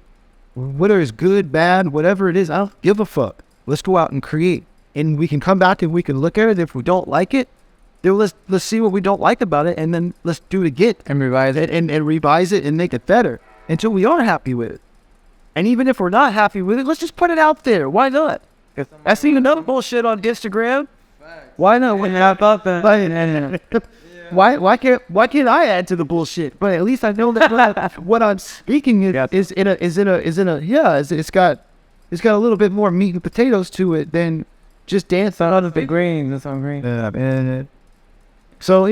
Whether it's good, bad, whatever it is, I don't give a fuck. Let's go out and create. And we can come back and we can look at it. If we don't like it, then let's see what we don't like about it, and then let's do it again. And revise it. And revise it and make it better until we are happy with it. And even if we're not happy with it, let's just put it out there. Why not? I seen another bullshit on Instagram. Why not? Why can't I add to the bullshit? But at least I know that what I'm speaking it's got a little bit more meat and potatoes to it than just dance on the big green. That's on green. Yeah, man. So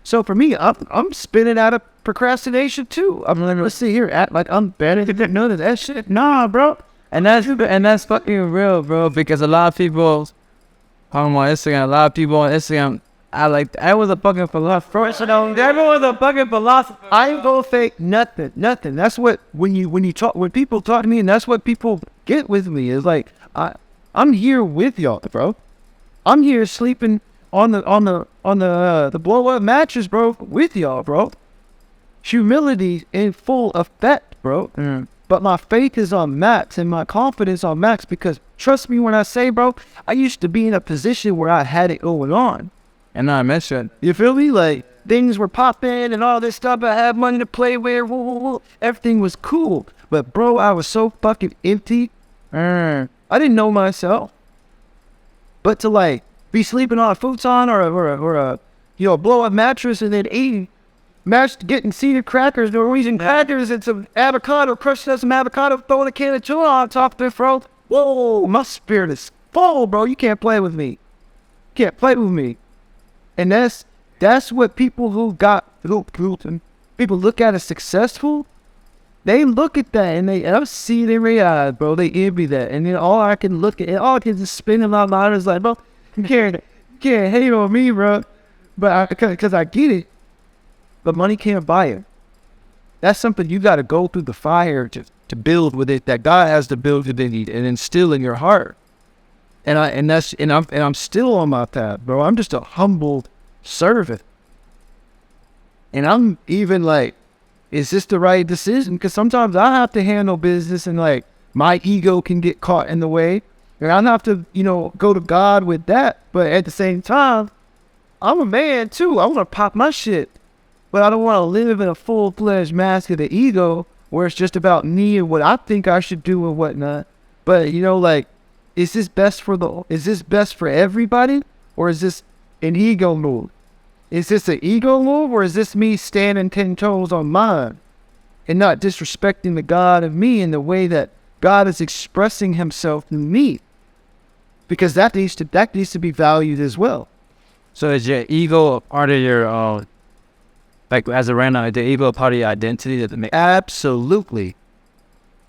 so for me, I'm spinning out of procrastination too. I'm like, let's see here, act like I'm better than none of that shit. Nah, bro. And that's fucking real, bro. Because a lot of people on Instagram, I was a fucking philosopher. Everyone was a fucking philosopher. I ain't gonna fake nothing. That's what when people talk to me, and that's what people get with me is like, I'm here with y'all, bro. I'm here sleeping on the blow up mattress, bro, with y'all, bro. Humility in full effect, bro. But my faith is on max and my confidence on max because trust me when I say, bro, I used to be in a position where I had it going on. And I mentioned, you feel me? Like things were popping and all this stuff. I had money to play with. Everything was cool. But bro, I was so fucking empty. I didn't know myself. But to like be sleeping on a futon or a blow up mattress and then getting seeded crackers, Norwegian crackers and some avocado, crushing up some avocado, throwing a can of tuna on top of it, bro. Whoa, my spirit is full, bro. You can't play with me. And that's what people who people look at as successful, they look at that and I see it in their eyes, bro. They envy that. And then all I can just spin in my mind is like, bro, you can't hate on me, bro. But because I get it. But money can't buy it. That's something you got to go through the fire to build with it. That God has to build within you and instill in your heart. And I'm still on my path, bro. I'm just a humbled servant. And I'm even like, is this the right decision? Because sometimes I have to handle business and like my ego can get caught in the way. And I have to, go to God with that. But at the same time, I'm a man too. I want to pop my shit. But I don't want to live in a full-fledged mask of the ego where it's just about me and what I think I should do and whatnot. But, is this best for everybody? Or is this an ego move? Is this an ego move or is this me standing 10 toes on mine and not disrespecting the God of me in the way that God is expressing himself to me? Because that needs to be valued as well. So is your ego a part of your like as a random, the ego part of your identity that makes? Absolutely.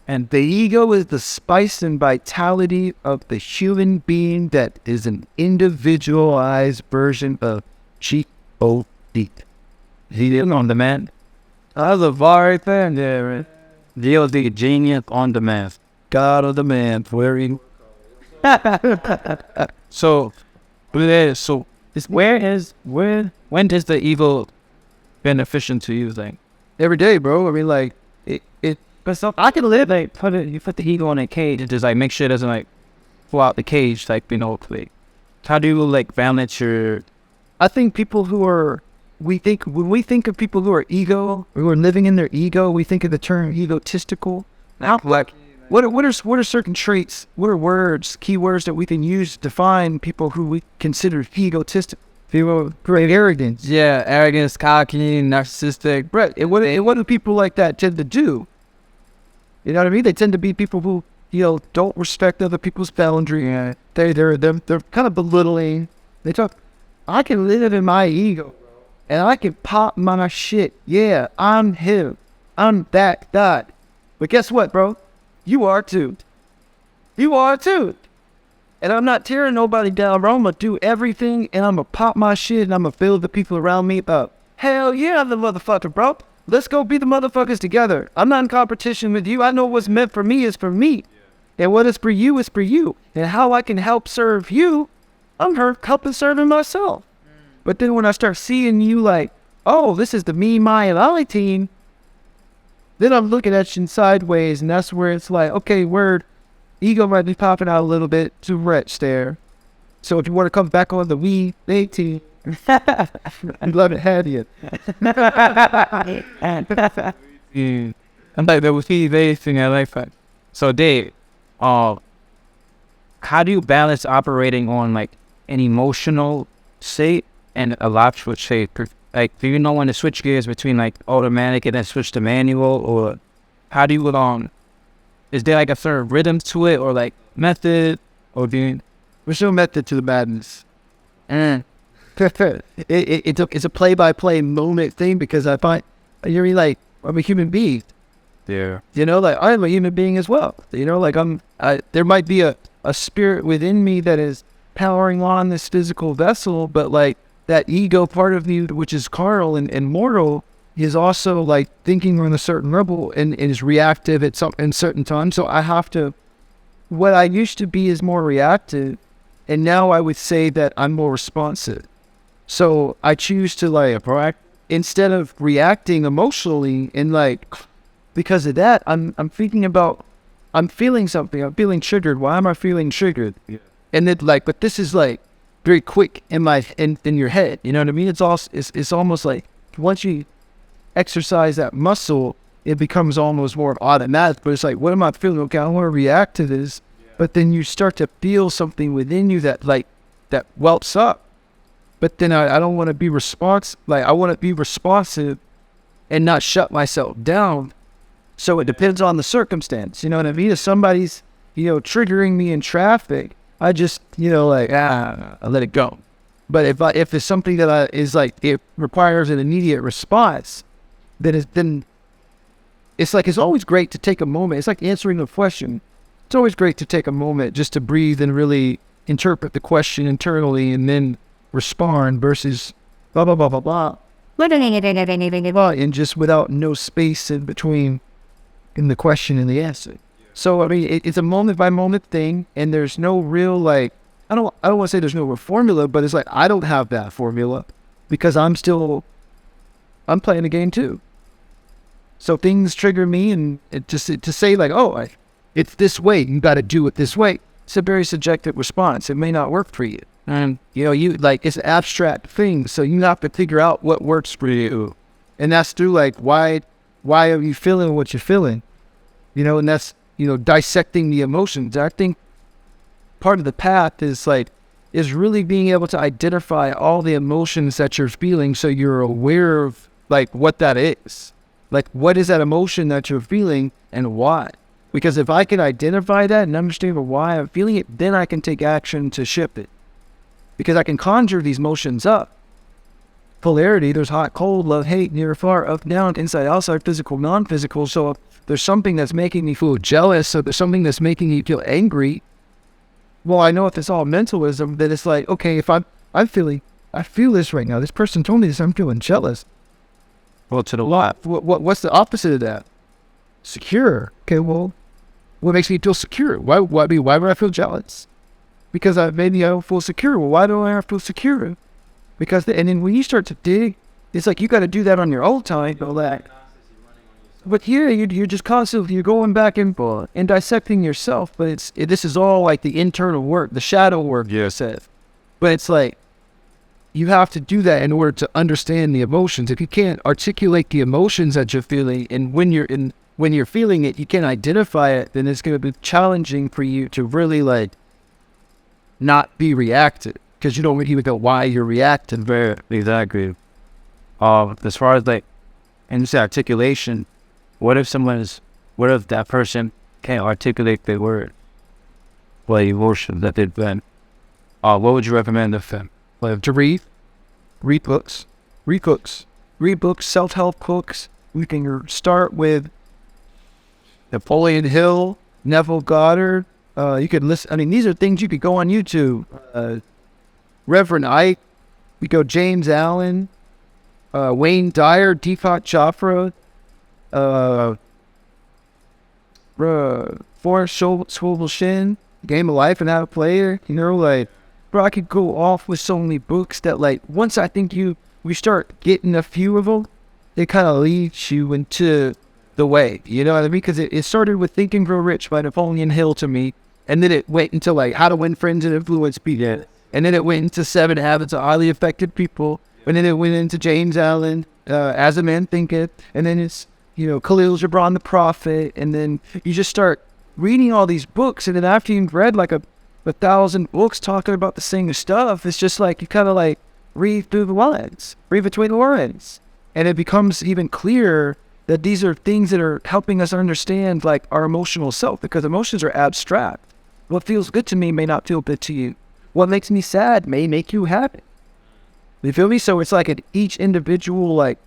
And the ego is the spice and vitality of the human being that is an individualized version of G-O-D. He didn't on the man. That's a bar right there, man. DOD, genius on demand. God of the man, very. So, when does the ego beneficial to you think? Every day, bro. I mean, like But so I can live like you put the ego in a cage and just like make sure it doesn't like fall out the cage, like like how do you like balance your? I think people who are, when we think of people who are who are living in their ego, we think of the term egotistical. Now, like, what are certain traits, what are words, key words that we can use to define people who we consider egotistical? People great arrogance. Yeah, arrogance, cocky, narcissistic. Right. And what do people like that tend to do? You know what I mean? They tend to be people who, don't respect other people's boundary. They're kind of belittling. They talk, I can live in my ego, and I can pop my shit. Yeah, I'm him. I'm that guy. But guess what, bro? You are too. You are too. And I'm not tearing nobody down, bro. I'm going to do everything, and I'm going to pop my shit, and I'm going to build the people around me up. Hell yeah, I'm the motherfucker, bro. Let's go be the motherfuckers together. I'm not in competition with you. I know what's meant for me is for me. And what is for you is for you. And how I can help serve you, I'm helping serving myself. But then when I start seeing you like, oh, this is the me, my, and I team, then I'm looking at you sideways, and that's where it's like, okay, word, ego might be popping out a little bit too much there. So if you want to come back on the we, they team, I'd love to have you. I'm like that was very thing I like that. So Dave, how do you balance operating on like an emotional state and a logical state? Like, do you know when to switch gears between like automatic and then switch to manual, or how do you is there like a certain rhythm to it, or like method, or do you? There's no method to the madness. It's a play-by-play moment thing, because I find you're like, I'm a human being. Yeah. Like I'm a human being as well. Like there might be a spirit within me that is powering on this physical vessel, but like that ego part of me, which is carnal and mortal, is also like thinking on a certain level and is reactive at in certain times. So I have to, what I used to be is more reactive, and now I would say that I'm more responsive. So I choose to like, instead of reacting emotionally and like, because of that, I'm thinking about, I'm feeling something, I'm feeling triggered. Why am I feeling triggered? Yeah. And then like, but this is like very quick in your head. You know what I mean? It's almost like once you exercise that muscle, it becomes almost more automatic. But it's like, what am I feeling? Okay, I want to react to this. Yeah. But then you start to feel something within you that welts up. But then I don't want to be I want to be responsive and not shut myself down. So it depends on the circumstance. You know what I mean? If somebody's, triggering me in traffic, I just, I let it go. But if it's something that is like, it requires an immediate response, then it's like, it's always great to take a moment. It's like answering a question. It's always great to take a moment just to breathe and really interpret the question internally and then respond versus blah, blah, blah, blah, blah. And just without no space in between in the question and the answer. So, I mean, it's a moment by moment thing, and there's no real, like, I don't want to say there's no real formula, but it's like, I don't have that formula because I'm playing the game too. So things trigger me, and to say like, oh, it's this way, you got to do it this way. It's a very subjective response. It may not work for you. And, you like, it's an abstract thing. So you have to figure out what works for you. And that's through like, why are you feeling what you're feeling? And that's, dissecting the emotions. I think part of the path is really being able to identify all the emotions that you're feeling, so you're aware of like what that is. Like, what is that emotion that you're feeling and why? Because if I can identify that and understand why I'm feeling it, then I can take action to shift it. Because I can conjure these emotions up. Polarity, there's hot, cold, love, hate, near, far, up, down, inside, outside, physical, non-physical. So if there's something that's making me feel jealous, so there's something that's making me feel angry, well, I know if it's all mentalism, then it's like, okay, if I feel this right now. This person told me this, I'm feeling jealous. Well, to the lot. What's the opposite of that? secure. Okay, well, what makes me feel secure? Why would I feel jealous? Because maybe I don't feel secure. Well, why do I have to feel secure? Because and then when you start to dig, it's like you got to do that on your own time. All that. But here you're just constantly you're going back and dissecting yourself. But this is all like the internal work, the shadow work. Yeah. But it's like you have to do that in order to understand the emotions. If you can't articulate the emotions that you're feeling, and when you're feeling it, you can't identify it, then it's going to be challenging for you to really like not be reactive because you don't even know why you're reacting. Very exactly. As far as like, and just articulation, what if that person can't articulate their word, what emotion that they've been? What would you recommend of them? To read books, self-help books. We can start with Napoleon Hill, Neville Goddard. You could listen. I mean, these are things you could go on YouTube. Reverend Ike. We go James Allen, Wayne Dyer, Deepak Chopra, Forrest Shin, Game of Life and How to Play It. You know, like, bro, I could go off with so many books that, like, once I think we start getting a few of them, it kind of leads you into the way. You know what I mean? Because it started with Think and Grow Rich by Napoleon Hill to me, and then it went into, like, How to Win Friends and Influence People. And then it went into 7 Habits of Highly Effective People. And then it went into James Allen, As a Man Thinketh. And then it's, Khalil Gibran, The Prophet. And then you just start reading all these books. And then after you've read like a 1,000 books talking about the same stuff, it's just like you kind of like read through the lines, read between the lines. And it becomes even clearer that these are things that are helping us understand like our emotional self, because emotions are abstract. What feels good to me may not feel good to you. What makes me sad may make you happy. You feel me? So it's like each individual like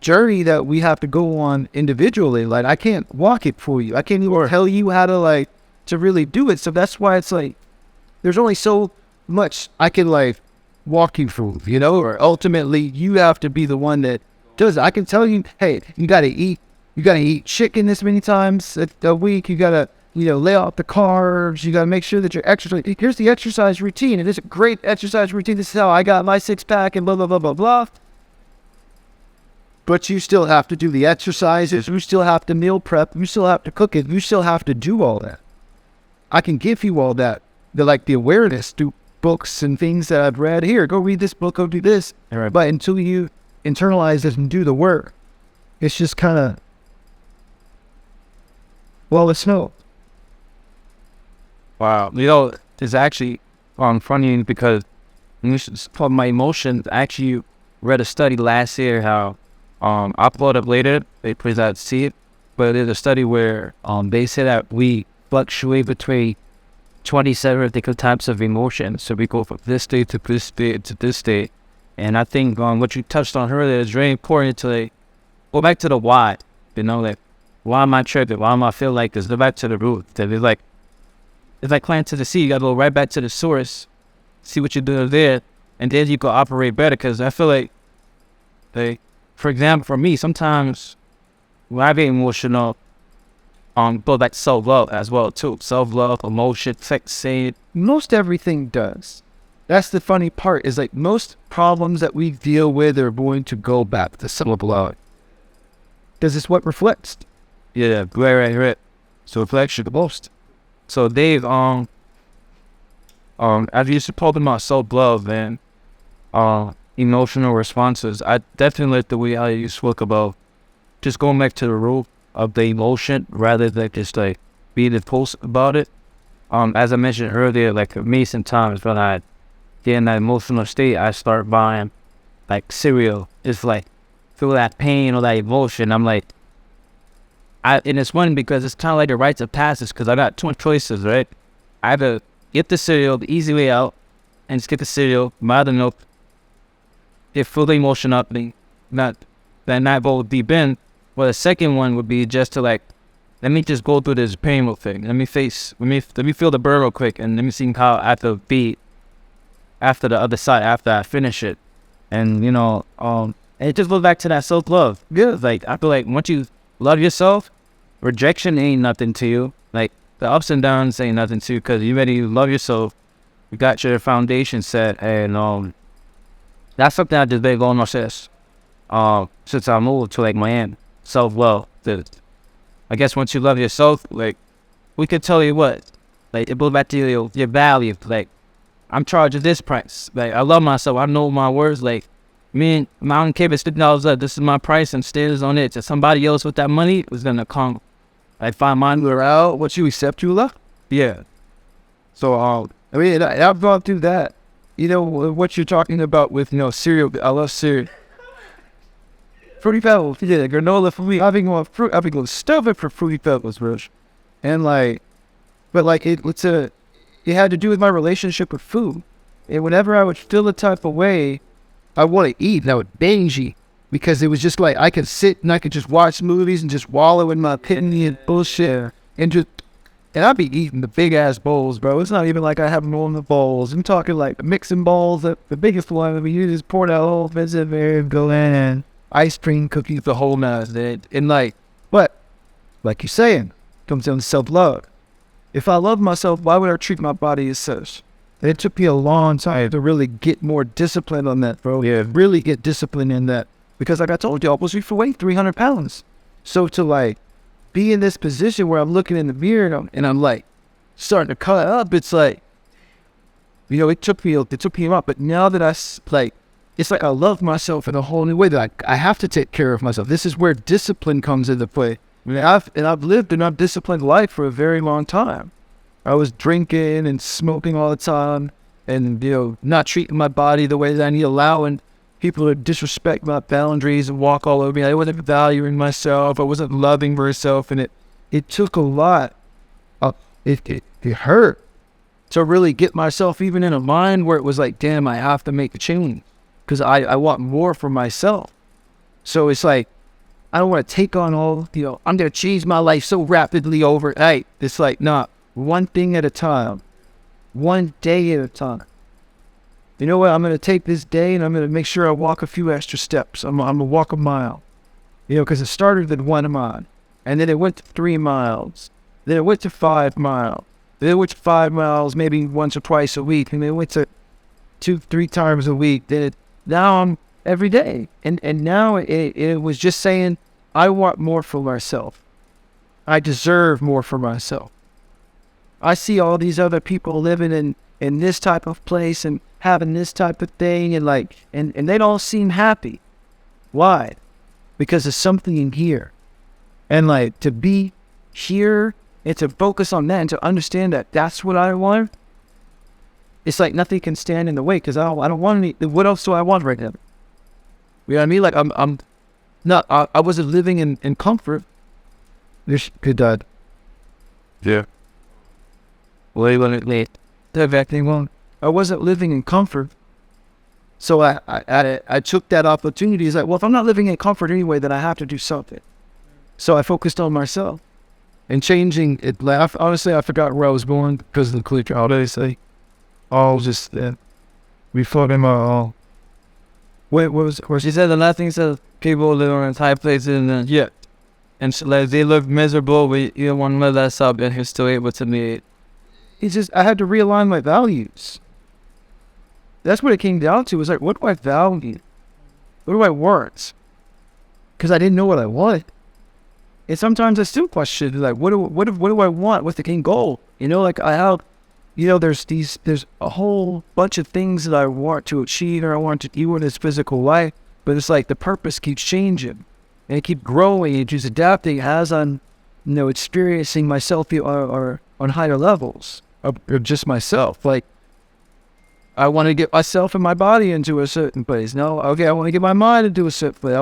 journey that we have to go on individually. Like I can't walk it for you. I can't even tell you how to really do it. So that's why it's like there's only so much I can like walk you through, or ultimately you have to be the one that does it. I can tell you, hey, you gotta eat chicken this many times a week, you gotta lay off the carbs, you gotta make sure that you're exercising. Here's the exercise routine. It is a great exercise routine. This is how I got my 6-pack and blah blah blah blah blah. But you still have to do the exercises, you still have to meal prep, you still have to cook it, you still have to do all that. I can give you all that, the awareness through books and things that I've read. Here, go read this book, go do this. Right. But until you internalize this and do the work, it's just kind of, it's no. Wow. It's actually funny because for my emotions, I actually read a study last year how I'll pull it up later, they please out to see it, but there's a study where they say that we fluctuate between 27 different types of emotions. So we go from this state to this state to this state. And I think what you touched on earlier is very important to go back to the why. Why am I tripping? Why am I feel like this? Go back to the root. It's like planting the seed. You got to go right back to the source, see what you're doing there, and then you can operate better. Because I feel like, for example, for me, sometimes when I get emotional, but like self-love as well too. Self-love, emotion, fixate. Most everything does. That's the funny part, is like most problems that we deal with are going to go back to self-love. Because it's what reflects. Yeah, right. So reflection the most. So Dave, as you spoke about self-love and emotional responses, I definitely like the way how you spoke about just going back to the root of the emotion rather than just like being impulsive about it. As I mentioned earlier, like for me sometimes when I get in that emotional state, I start buying like cereal. It's like feel that pain or that emotion. I'm like, and it's funny because it's kind of like the rites of passage, because I got two choices, right? I either get the cereal, the easy way out, and just get the cereal, mild enough, it feel the emotion up, not go deep in. Well, the second one would be just to like, let me just go through this painful thing. Let me feel the burn real quick, and let me see how I feel beat after the other side, after I finish it. And it just goes back to that self-love. Yeah, like I feel like once you love yourself, rejection ain't nothing to you. Like the ups and downs ain't nothing to you because you already love yourself. You got your foundation set, and that's something I just been going on since I moved to like Miami. Self-love. I guess once you love yourself, like we could tell you what, like it goes back to your value. Like I'm charging this price. Like I love myself. I know my words. Like me and Mountain Cape is $50 up. This is my price and stays on it. To somebody else with that money was gonna come. Like find mine out. What you accept, you love? Yeah. So I mean, I've gone through that. You know what you're talking about with cereal. I love cereal. Fruity Pebbles, yeah, granola for me. I've been going stuffing for Fruity Pebbles, bro. And but it had to do with my relationship with food. And whenever I would feel a type of way, I want to eat, and I would binge eat. Because it was just like, I could sit and I could just watch movies and just wallow in my pitney and bullshit. And I'd be eating the big ass bowls, bro. It's not even like I have them on the bowls. I'm talking like mixing bowls. The biggest one, I mean, you just pour that whole visit there, go in, ice cream, cookies, the whole mess. And but like you're saying, comes down to self-love. If I love myself, why would I treat my body as such? And it took me a long time to really get more discipline on that, bro. Yeah, really get discipline in that. Because like I told you, I was weight 300 pounds. So to be in this position where I'm looking in the mirror and I'm like starting to cut up, it's like, it took me a lot. But now that it's like I love myself in a whole new way that I have to take care of myself. This is where discipline comes into play. I mean, I've lived an undisciplined life for a very long time. I was drinking and smoking all the time and, not treating my body the way that I need, allowing people to disrespect my boundaries and walk all over me. I wasn't valuing myself. I wasn't loving myself. And it took a lot. It hurt to really get myself even in a mind where it was like, damn, I have to make a change because I want more for myself. So it's like, I don't want to take on all, I'm going to change my life so rapidly overnight. It's like, nah, one thing at a time, one day at a time. You know what? I'm going to take this day and I'm going to make sure I walk a few extra steps. I'm going to walk a mile, because it started at 1 mile and then it went to 3 miles. Then it went to 5 miles. Then it went to 5 miles, maybe once or twice a week. And then it went to 2-3 times a week. Now I'm every day. And now it was just saying, I want more for myself. I deserve more for myself. I see all these other people living in this type of place and having this type of thing and they don't seem happy. Why? Because there's something in here. And to be here and to focus on that and to understand that that's what I want. It's like nothing can stand in the way because I don't want any. What else do I want right now? You know what I mean? Like I'm not. I wasn't living in comfort. This could dad. Yeah. What do you want to late? I wasn't living in comfort. So I took that opportunity. It's like, well, if I'm not living in comfort anyway, then I have to do something. So I focused on myself and changing it. Honestly, I forgot where I was going because of the click. How did I say? All just we fought him all. Wait, what was? She said the last thing said people live in high places and yeah, and they look miserable. But you don't want to let that up, and he's still able to meet. It's just I had to realign my values. That's what it came down to. Was like, what do I value? What do I want? Because I didn't know what I wanted. And sometimes I still question, like, what do I want? What's the end goal? I have. There's a whole bunch of things that I want to achieve or I want to do in this physical life, but it's like the purpose keeps changing and it keeps growing and just adapting as I'm, experiencing myself or on higher levels of just myself. Like, I want to get myself and my body into a certain place. No, okay, I want to get my mind into a certain place.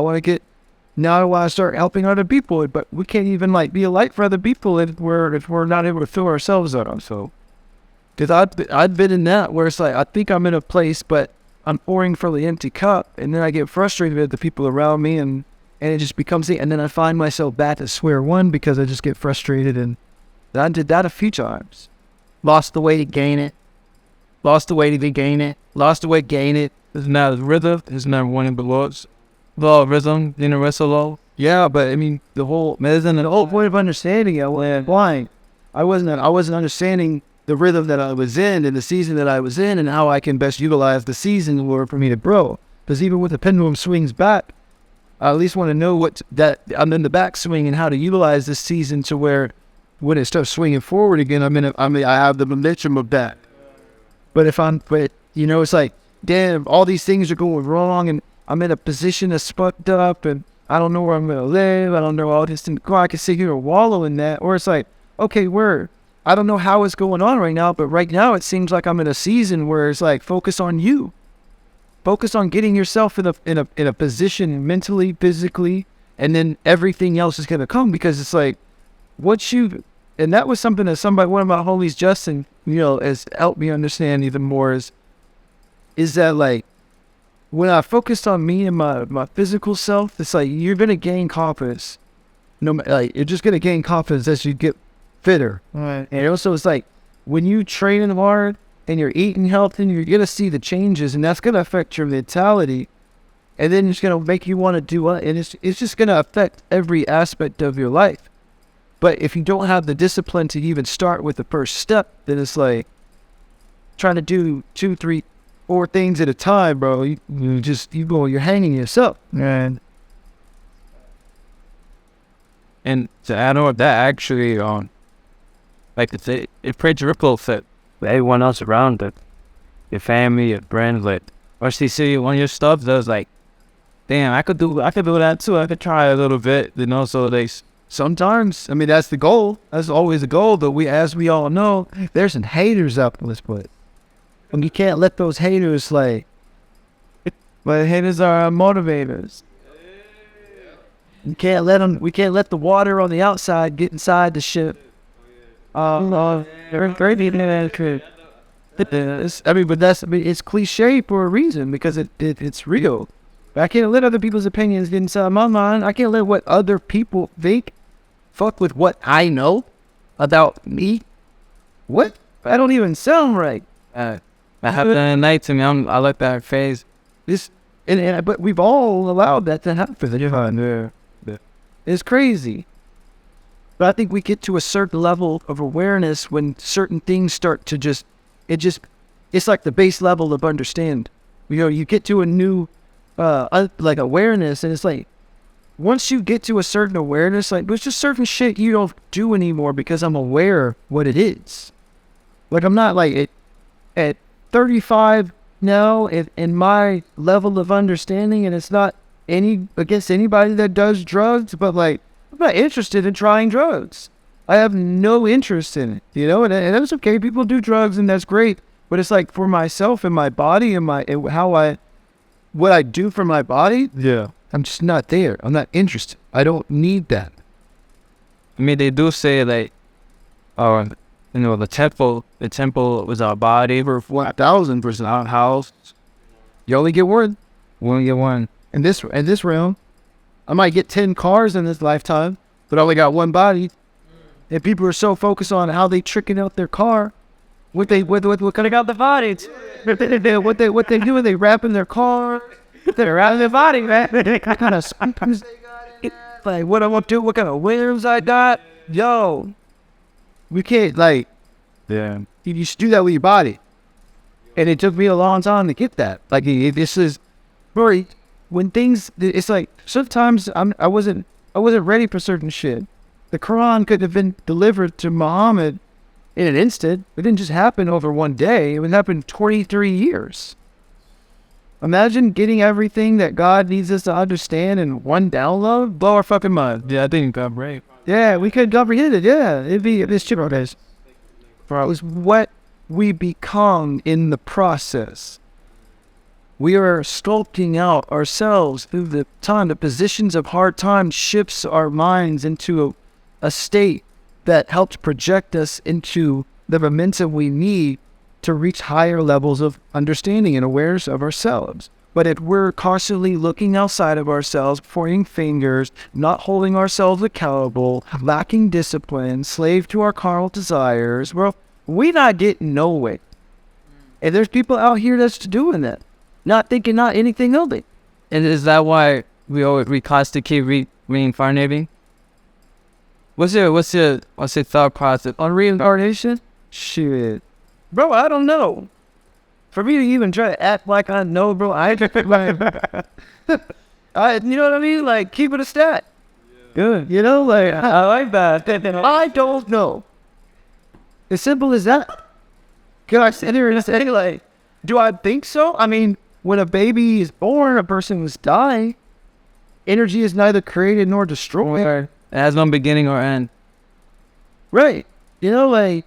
Now I want to start helping other people, but we can't even be a light for other people if we're not able to fill ourselves up. So. Because I've been in that where it's like, I think I'm in a place, but I'm pouring from the empty cup. And then I get frustrated with the people around me and it just becomes and then I find myself back at square one because I just get frustrated. And I did that a few times. Lost the weight, gain it. Lost the weight, gain it. Lost the weight, gain it. There's now rhythm. There's now one in the laws. Law of rhythm, universal law. Yeah, but I mean, the whole point of understanding it when blind, I wasn't understanding the rhythm that I was in and the season that I was in and how I can best utilize the season in order for me to grow. Because even with the pendulum swings back, I at least want to know that I'm in the backswing and how to utilize this season to where when it starts swinging forward again, I have the momentum of that. But it's like, damn, all these things are going wrong and I'm in a position that's fucked up and I don't know where I'm going to live. I don't know all this. I can sit here and wallow in that. Or it's like, okay, I don't know how it's going on right now, but right now it seems like I'm in a season where it's like, focus on you. Focus on getting yourself in a position mentally, physically, and then everything else is going to come because it's like, and that was something that one of my homies, Justin, has helped me understand even more is that like, when I focused on me and my physical self, it's like, you're going to gain confidence. You're just going to gain confidence as you get fitter. Right. And also it's like, when you train hard and you're eating healthy, you're going to see the changes and that's going to affect your mentality. And then it's going to make you want to do it. And it's just going to affect every aspect of your life. But if you don't have the discipline to even start with the first step, then it's like trying to do 2, 3, 4 things at a time, bro. You're hanging yourself. Right. And to add on that, actually, like it creates a ripple effect with everyone else around it, your family, your friends. Like, once they see one of your stuff, they're like, damn, I could do that too. I could try a little bit, So sometimes, I mean, that's the goal. That's always the goal. But as we all know, there's some haters out there. Let's put it. And you can't let those haters but haters are our motivators. We can't let the water on the outside get inside the ship. It's cliche for a reason because it's real. But I can't let other people's opinions get inside my mind. I can't let what other people think fuck with what I know about me. What? That don't even sound right. That happened at night to me. I like that phase. But we've all allowed that to happen. It's crazy. But I think we get to a certain level of awareness when certain things start to it's like the base level of understand. You get to a new, awareness, and it's like, once you get to a certain awareness, like, there's just certain shit you don't do anymore because I'm aware what it is. Like, I'm not like at 35 now in my level of understanding, and it's not against anybody that does drugs, but like, I'm not interested in trying drugs. I have no interest in it, and that's okay. People do drugs and that's great, but it's like for myself and my body and what I do for my body. Yeah. I'm just not there. I'm not interested. I don't need that. I mean, they do say like, the temple was our body for 1,000% our house. You only get one. We only get one. In this realm, I might get 10 cars in this lifetime, but I only got one body. And people are so focused on how they tricking out their car. What cutting out the bodies. What they do, they wrapping their car. They're wrapping their body, man. Kind of like, what I want to do, what kind of wheels I got. Yo, we can't you should do that with your body. And it took me a long time to get that. Like, this is, bro, when things, it's like, sometimes I wasn't ready for certain shit. The Quran could have been delivered to Muhammad in an instant. It didn't just happen over one day. It would happen 23 years. Imagine getting everything that God needs us to understand in one download. Blow our fucking mind. Yeah, I think I'm right. Yeah, we could comprehend it. Yeah, it'd be this chip days. Bro, it was what we become in the process. We are sculpting out ourselves through the time. The positions of hard times shifts our minds into a state that helps project us into the momentum we need to reach higher levels of understanding and awareness of ourselves. But if we're constantly looking outside of ourselves, pointing fingers, not holding ourselves accountable, lacking discipline, slave to our carnal desires, well, we're not getting nowhere. And there's people out here that's doing that, not thinking not anything of it. And is that why we constantly keep reincarnating? What's your thought process On reincarnation? Shit. Bro, I don't know. For me to even try to act like I know, bro, I like, you know what I mean? Like, keep it a stat. Good. You know, like, I like that. I don't know. As simple as that. Can I sit here and say, like, do I think so? I mean, when a baby is born, a person was dying. Energy is neither created nor destroyed. It has no beginning or end. Right. You know, like,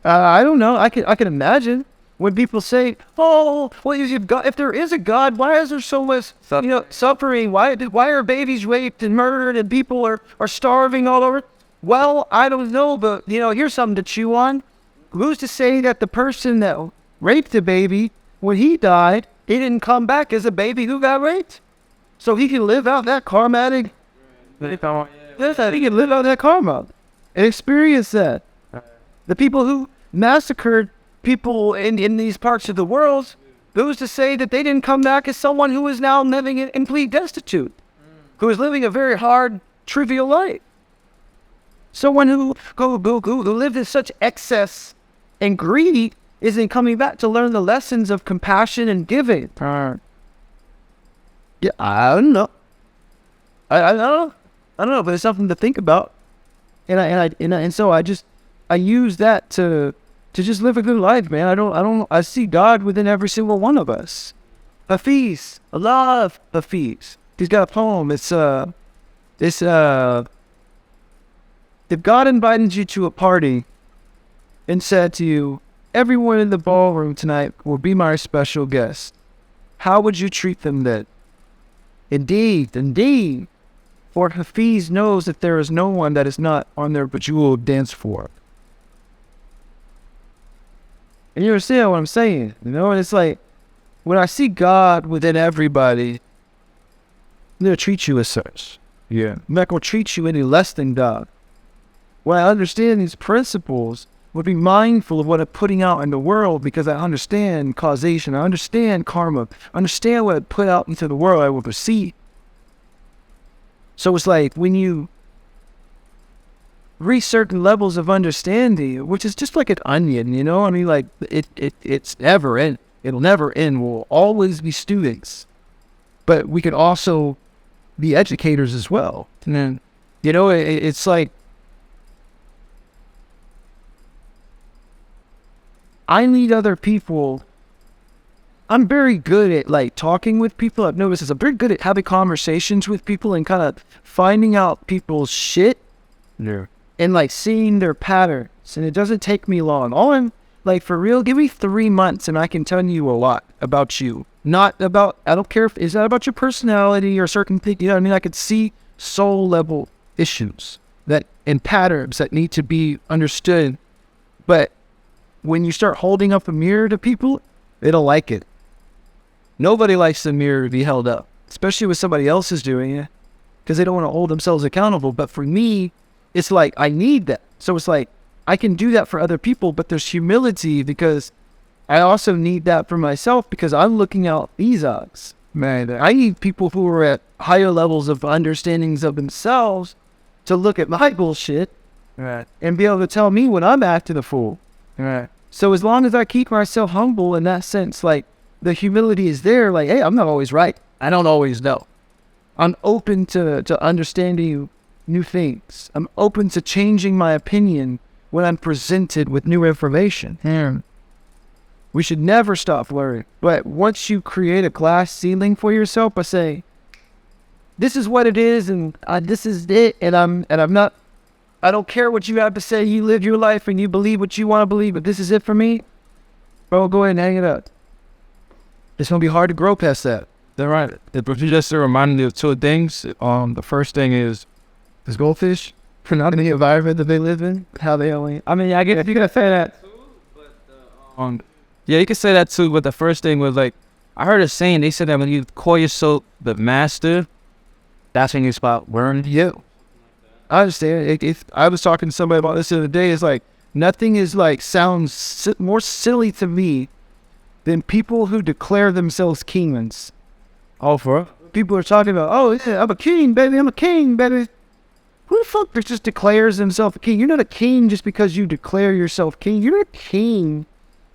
I don't know. I can imagine when people say, "Oh, well, if there is a God, why is there so much, suffering? Why are babies raped and murdered and people are starving all over?" Well, I don't know, but here's something to chew on. Who's to say that the person that raped the baby, when he died, he didn't come back as a baby who got raped? So he can live out that karmatic. He can live out that karma and experience that. The people who massacred people in these parts of the world, who's to say that they didn't come back as someone who is now living in complete destitute, who is living a very hard, trivial life? Someone who lived in such excess and greed isn't coming back to learn the lessons of compassion and giving. Yeah, I don't know. I don't know, but it's something to think about. And so I use that to just live a good life, man. I see God within every single one of us. Hafiz, I love Hafiz. He's got a poem. If God invited you to a party and said to you, "Everyone in the ballroom tonight will be my special guest," how would you treat them then? Indeed, for Hafiz knows that there is no one that is not on their bejeweled dance floor. And you understand what I'm saying, And it's like, when I see God within everybody, I'm going to treat you as such. Yeah. I'm not going to treat you any less than God. When I understand these principles, I would be mindful of what I'm putting out in the world because I understand causation. I understand karma. I understand what I put out into the world I will receive. So it's like when you reach certain levels of understanding, which is just like an onion, I mean, like it's never end. It'll never end. We'll always be students, but we could also be educators as well. And then, it's like I need other people. I'm very good at like talking with people. I've noticed this. I'm very good at having conversations with people and kind of finding out people's shit. Yeah. And like seeing their patterns. And it doesn't take me long. All I'm like, for real, give me 3 months and I can tell you a lot about you. Not about, I don't care if, is that about your personality or certain things, I mean? I could see soul level issues and patterns that need to be understood. But when you start holding up a mirror to people, they don't like it. Nobody likes the mirror to be held up, especially when somebody else is doing it, because they don't want to hold themselves accountable. But for me, it's like, I need that. So it's like, I can do that for other people, but there's humility because I also need that for myself because I'm looking out these odds. Man, I need people who are at higher levels of understandings of themselves to look at my bullshit, right, and be able to tell me when I'm acting a fool. Right. So as long as I keep myself humble in that sense, like the humility is there, like, hey, I'm not always right. I don't always know. I'm open to understanding new things. I'm open to changing my opinion when I'm presented with new information. We should never stop learning. But once you create a glass ceiling for yourself by saying, this is what it is and this is it, and I'm not, I don't care what you have to say, you live your life and you believe what you want to believe, but this is it for me, bro, go ahead and hang it up. It's going to be hard to grow past that. They're right. But you just reminded me of two things. The first thing is goldfish, for not in the environment that they live in, how they only, I mean, I guess you gotta say that. Yeah, you can say that too, but the first thing was like, I heard a saying, they said that when you call yourself the master, that's when you start learning you. I understand. If I was talking to somebody about this the other day, it's like, nothing is like, sounds more silly to me than people who declare themselves kings. Oh, for people are talking about, oh yeah, I'm a king, baby, I'm a king, baby. Who the fuck just declares himself a king? You're not a king just because you declare yourself king. You're not a king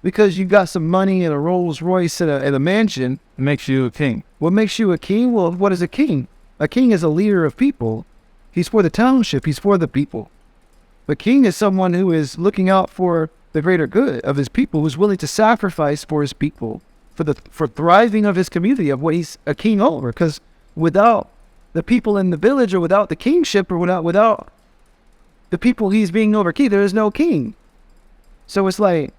because you got some money and a Rolls Royce and a mansion. It makes you a king. What makes you a king? Well, what is a king? A king is a leader of people. He's for the township. He's for the people. The king is someone who is looking out for the greater good of his people, who's willing to sacrifice for his people, for thriving of his community, of what he's a king over. Because without the people in the village, or without the kingship, or without the people he's being over king, there is no king. So it's like,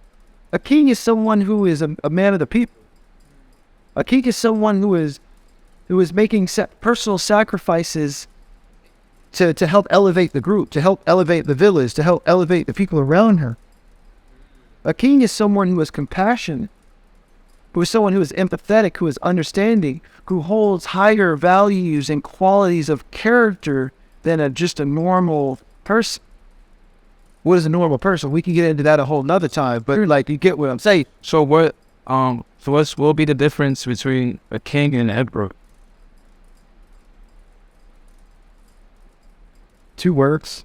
a king is someone who is a man of the people. A king is someone who is making personal sacrifices to help elevate the group, to help elevate the village, to help elevate the people around her. A king is someone who is compassionate, who is someone who is empathetic, who is understanding, who holds higher values and qualities of character than just a normal person. What is a normal person? We can get into that a whole nother time, but like, you get what I'm saying. So what will be the difference between a king and an emperor? 2 words.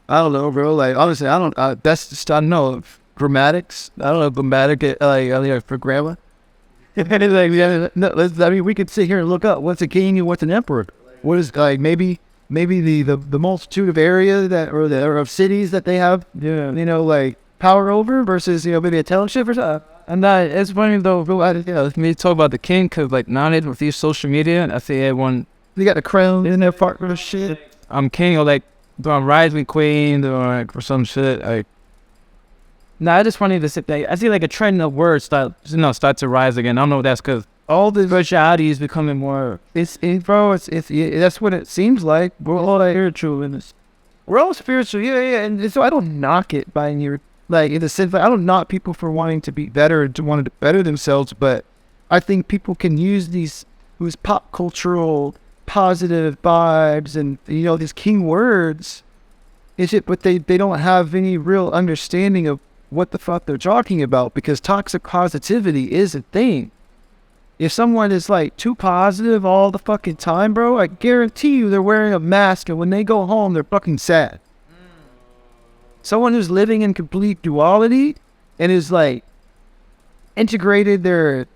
I don't know, bro. Like, honestly, I don't know. Grammatics. I don't know grammatic, like for grammar. We could sit here and look up what's a king and what's an emperor. What is, like, maybe the multitude of area or of cities that they have, like, power over versus, maybe a township or something. And it's funny though, me talk about the king, because like nowadays with these social media, I see everyone, they got the crown in their part of shit. I'm king, or like, I'm rising queen, or like, or some shit. Like, I just wanted to sit there. I see like a trend of words start to rise again. I don't know if that's because all the virtuality is becoming more. It's that's what it seems like. We're all spiritual in this. We're all spiritual, yeah. And so I don't knock it by any, like, in the sense, like, I don't knock people for wanting to be better, to want to better themselves, but I think people can use these pop cultural positive vibes and these king words, but they don't have any real understanding of what the fuck they're talking about, because toxic positivity is a thing. If someone is like too positive all the fucking time, bro, I guarantee you they're wearing a mask, and when they go home they're fucking sad. Someone who's living in complete duality and is like integrated their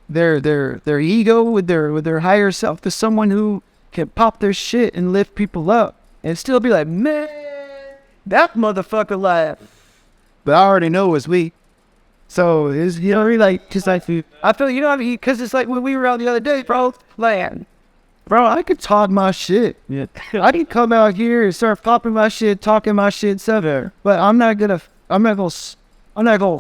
ego with their higher self, to someone who can pop their shit and lift people up and still be like, man, that motherfucker laugh. But I already know it's weak. So it's, like, just like, I feel, because it's like when we were out the other day, bro, like, bro, I could talk my shit. Yeah. I can come out here and start popping my shit, talking my shit, etc. But I'm not gonna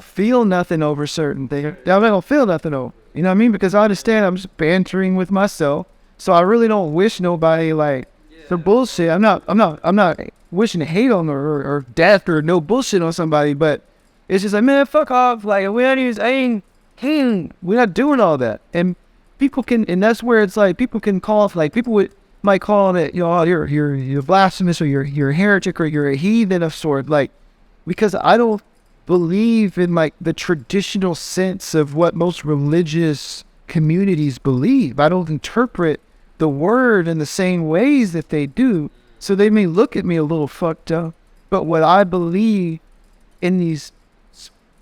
feel nothing over certain things. I'm not gonna feel nothing over. You know what I mean? Because I understand I'm just bantering with myself. So I really don't wish nobody like the bullshit. I'm not wishing hate on or death or no bullshit on somebody, but it's just like, man, fuck off. Like, we're not doing all that. And people can, and that's where it's like, people can call, like, people might call it, you're blasphemous, or you're a heretic, or you're a heathen of sort. Like, because I don't believe in like the traditional sense of what most religious communities believe. I don't interpret the word in the same ways that they do. So they may look at me a little fucked up, but what I believe in these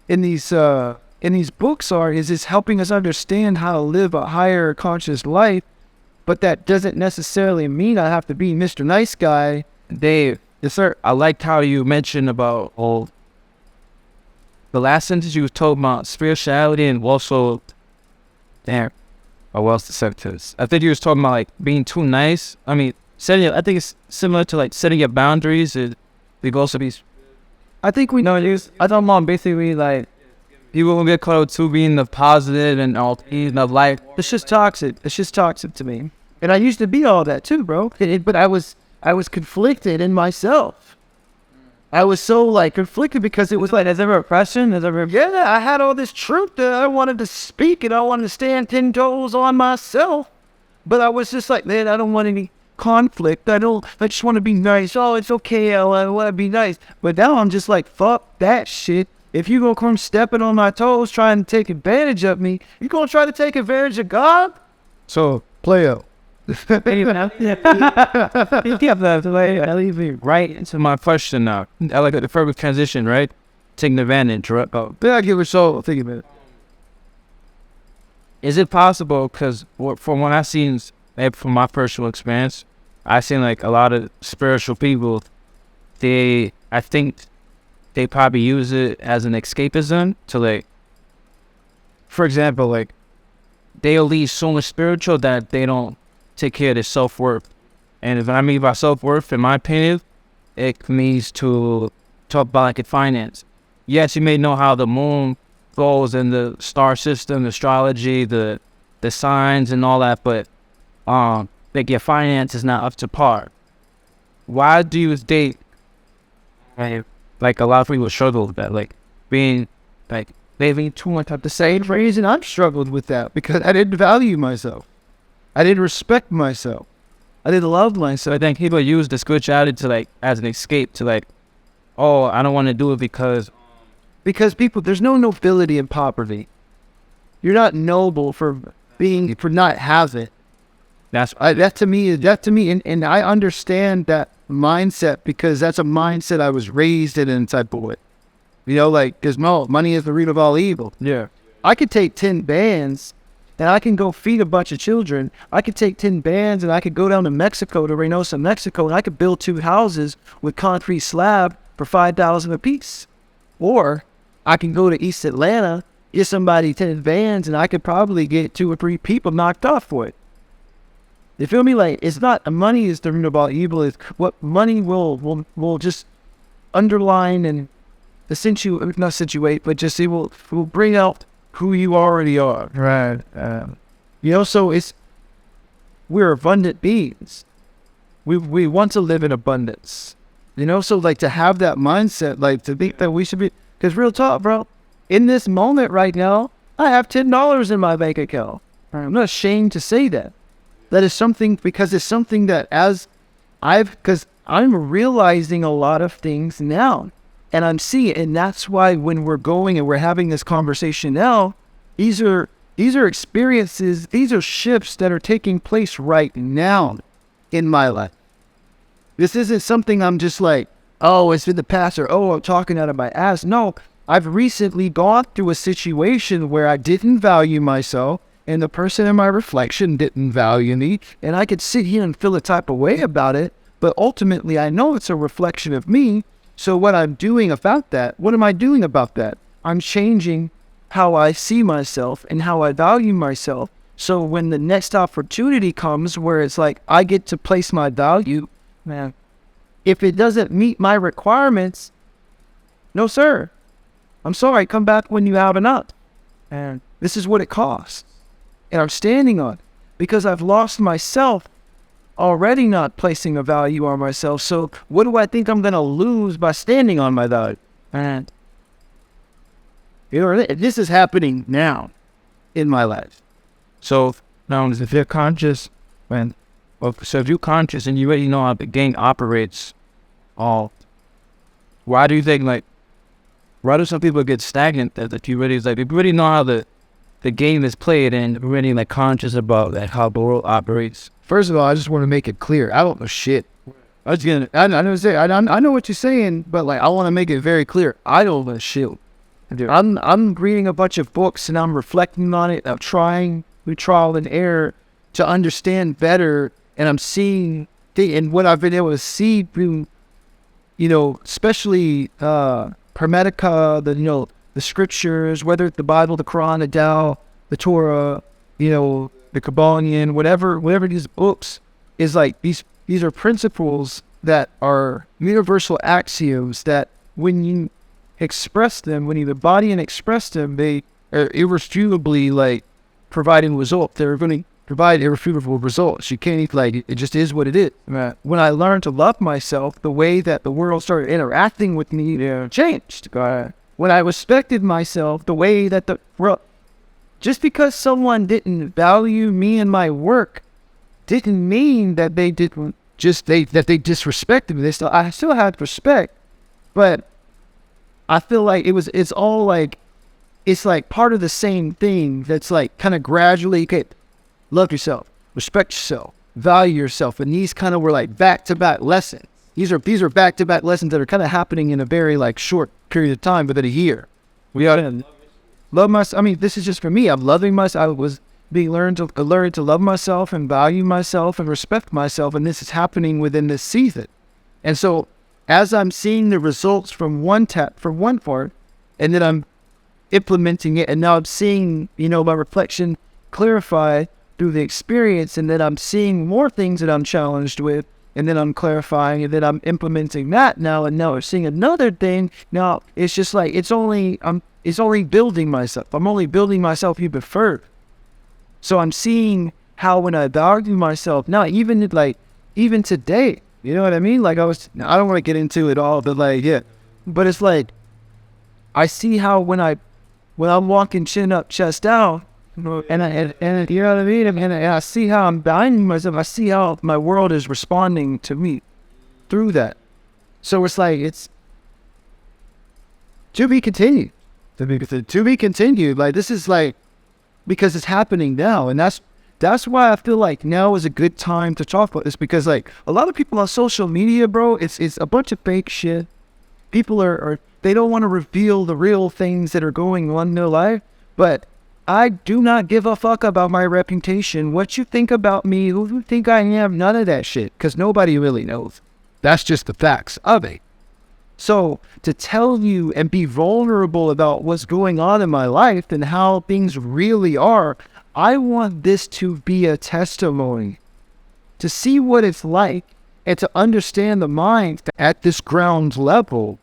books is helping us understand how to live a higher conscious life. But that doesn't necessarily mean I have to be Mr. Nice Guy. Dave, Yes, sir. I liked how you mentioned about the last sentence you was told about spirituality, and also, damn, what else the sentence? I think you was talking about like being too nice. I mean, I think it's similar to like setting your boundaries. We could also be. I think we know it. I thought mom basically like people will get caught up to being the positive and all of life. It's just toxic. It's just toxic to me. And I used to be all that too, bro. But I was conflicted in myself. I was so like conflicted because it was like, yeah, I had all this truth that I wanted to speak, and I wanted to stand 10 toes on myself. But I was just like, man, I don't want any conflict. I just want to be nice. Oh, it's okay. I want to be nice. But now I'm just like, fuck that shit. If you gonna come stepping on my toes trying to take advantage of me, you gonna try to take advantage of God? So, Playo, I'll leave it right into my question now. I like the perfect transition, right? Taking advantage, right? Oh, Yeah, give it so. Think of it. is it possible? Because from what I've seen, from my personal experience, I've seen like a lot of spiritual people. I think they probably use it as an escapism to like, for example, like they'll leave so much spiritual that they don't take care of their self-worth. And if I mean by self-worth, in my opinion, it means to talk about like a finance. Yes, you may know how the moon falls in the star system, astrology, the signs and all that, but like your finance is not up to par. Why do you think like a lot of people struggle with that, like being like living too much up The same reason I've struggled with that, because I didn't value myself. I didn't respect myself. I didn't love myself. So I think people use the spirituality to like as an escape to like, oh, I don't want to do it because Because there's no nobility in poverty. You're not noble for not having. that's That to me, and I understand that mindset because that's a mindset I was raised in a type of way. You know, like, because money is the root of all evil. yeah. I could take 10 bands and I can go feed a bunch of children. I could take 10 bands and I could go down to Mexico, to Reynosa, Mexico, and I could build 2 houses with concrete slab for $5,000 a piece. Or I can go to East Atlanta, get somebody 10 bands, and I could probably get 2 or 3 people knocked off for it. You feel me? Like, it's not money is the root of all evil. It's what money will just underline and not accentuate, but just it will bring out who you already are. Right. You know, so we're abundant beings. We want to live in abundance. You know, so like to have that mindset, like to think that we should be, because real talk, bro, in this moment right now, I have $10 in my bank account. I'm not ashamed to say that. That is something, because it's something that because I'm realizing a lot of things now, and I'm seeing, and that's why when we're going and we're having this conversation now, these are experiences, these are shifts that are taking place right now in my life. This isn't something I'm just like, oh, it's in the past, or oh, I'm talking out of my ass. No, I've recently gone through a situation where I didn't value myself, and the person in my reflection didn't value me, and I could sit here and feel a type of way about it, but ultimately I know it's a reflection of me. So what I'm doing about that, what am I doing about that? I'm changing how I see myself and how I value myself. So when the next opportunity comes where it's like I get to place my value, man, if it doesn't meet my requirements, no sir, I'm sorry, come back when you have enough. And this is what it costs. And I'm standing on it because I've lost myself already, not placing a value on myself. So what do I think I'm going to lose by standing on my value? And you know, this is happening now in my life. So now if you're conscious, so if you're conscious and you already know how the game operates, why do you think why do some people get stagnant that you really if you really know how the game is played and really conscious about how the world operates? First of all, I just want to make it clear. I don't know shit. I know what you're saying, but I want to make it very clear. I don't know shit. I'm reading a bunch of books and I'm reflecting on it. I'm trying with trial and error to understand better, and I'm seeing and what I've been able to see through, especially Hermetica, the scriptures, whether it's the Bible, the Quran, the Tao, the Torah, the Kabbalion, whatever these books is these are principles that are universal axioms that when you express them, when you embody and express them, they are irrefutably providing results. They're going to provide irrefutable results. You can't it just is what it is. Right. When I learned to love myself, the way that the world started interacting with me changed. When I respected myself, the way that the world, just because someone didn't value me and my work didn't mean that they didn't that they disrespected me. I still had respect, but I feel like it's all it's part of the same thing. That's kind of gradually love yourself, respect yourself, value yourself. And these kind of were like back-to-back lessons. These are back-to-back lessons that are kind of happening in a very like short period of time, within a year. We ought to love myself. I mean, this is just for me. I'm loving myself. I was being learned to love myself and value myself and respect myself. And this is happening within this season. And so as I'm seeing the results from one part, and then I'm implementing it, and now I'm seeing, my reflection clarify through the experience, and then I'm seeing more things that I'm challenged with, and then I'm clarifying, and then I'm implementing that now, and now I'm seeing another thing. Now it's just like it's only building myself. I'm only building myself even further. So I'm seeing how when I value myself now, even today, you know what I mean? Like I don't want to get into it all, but but it's like I see how when I'm walking chin up, chest out, and you know what I mean? And I see how I'm valuing myself. I see how my world is responding to me through that. So it's like it's to be continued. To be continued. Like this is like because it's happening now, and that's why I feel like now is a good time to talk about this, because like a lot of people on social media, bro, it's a bunch of fake shit. People are they don't want to reveal the real things that are going on in their life, but I do not give a fuck about my reputation, what you think about me, who you think I am, none of that shit, because nobody really knows. That's just the facts of it. So to tell you and be vulnerable about what's going on in my life and how things really are, I want this to be a testimony, to see what it's like and to understand the mind at this ground level,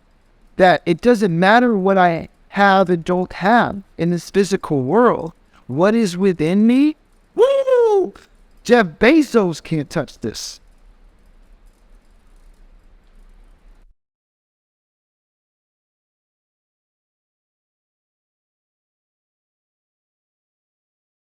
that it doesn't matter what I have and don't have in this physical world. What is within me? Woo! Jeff Bezos can't touch this.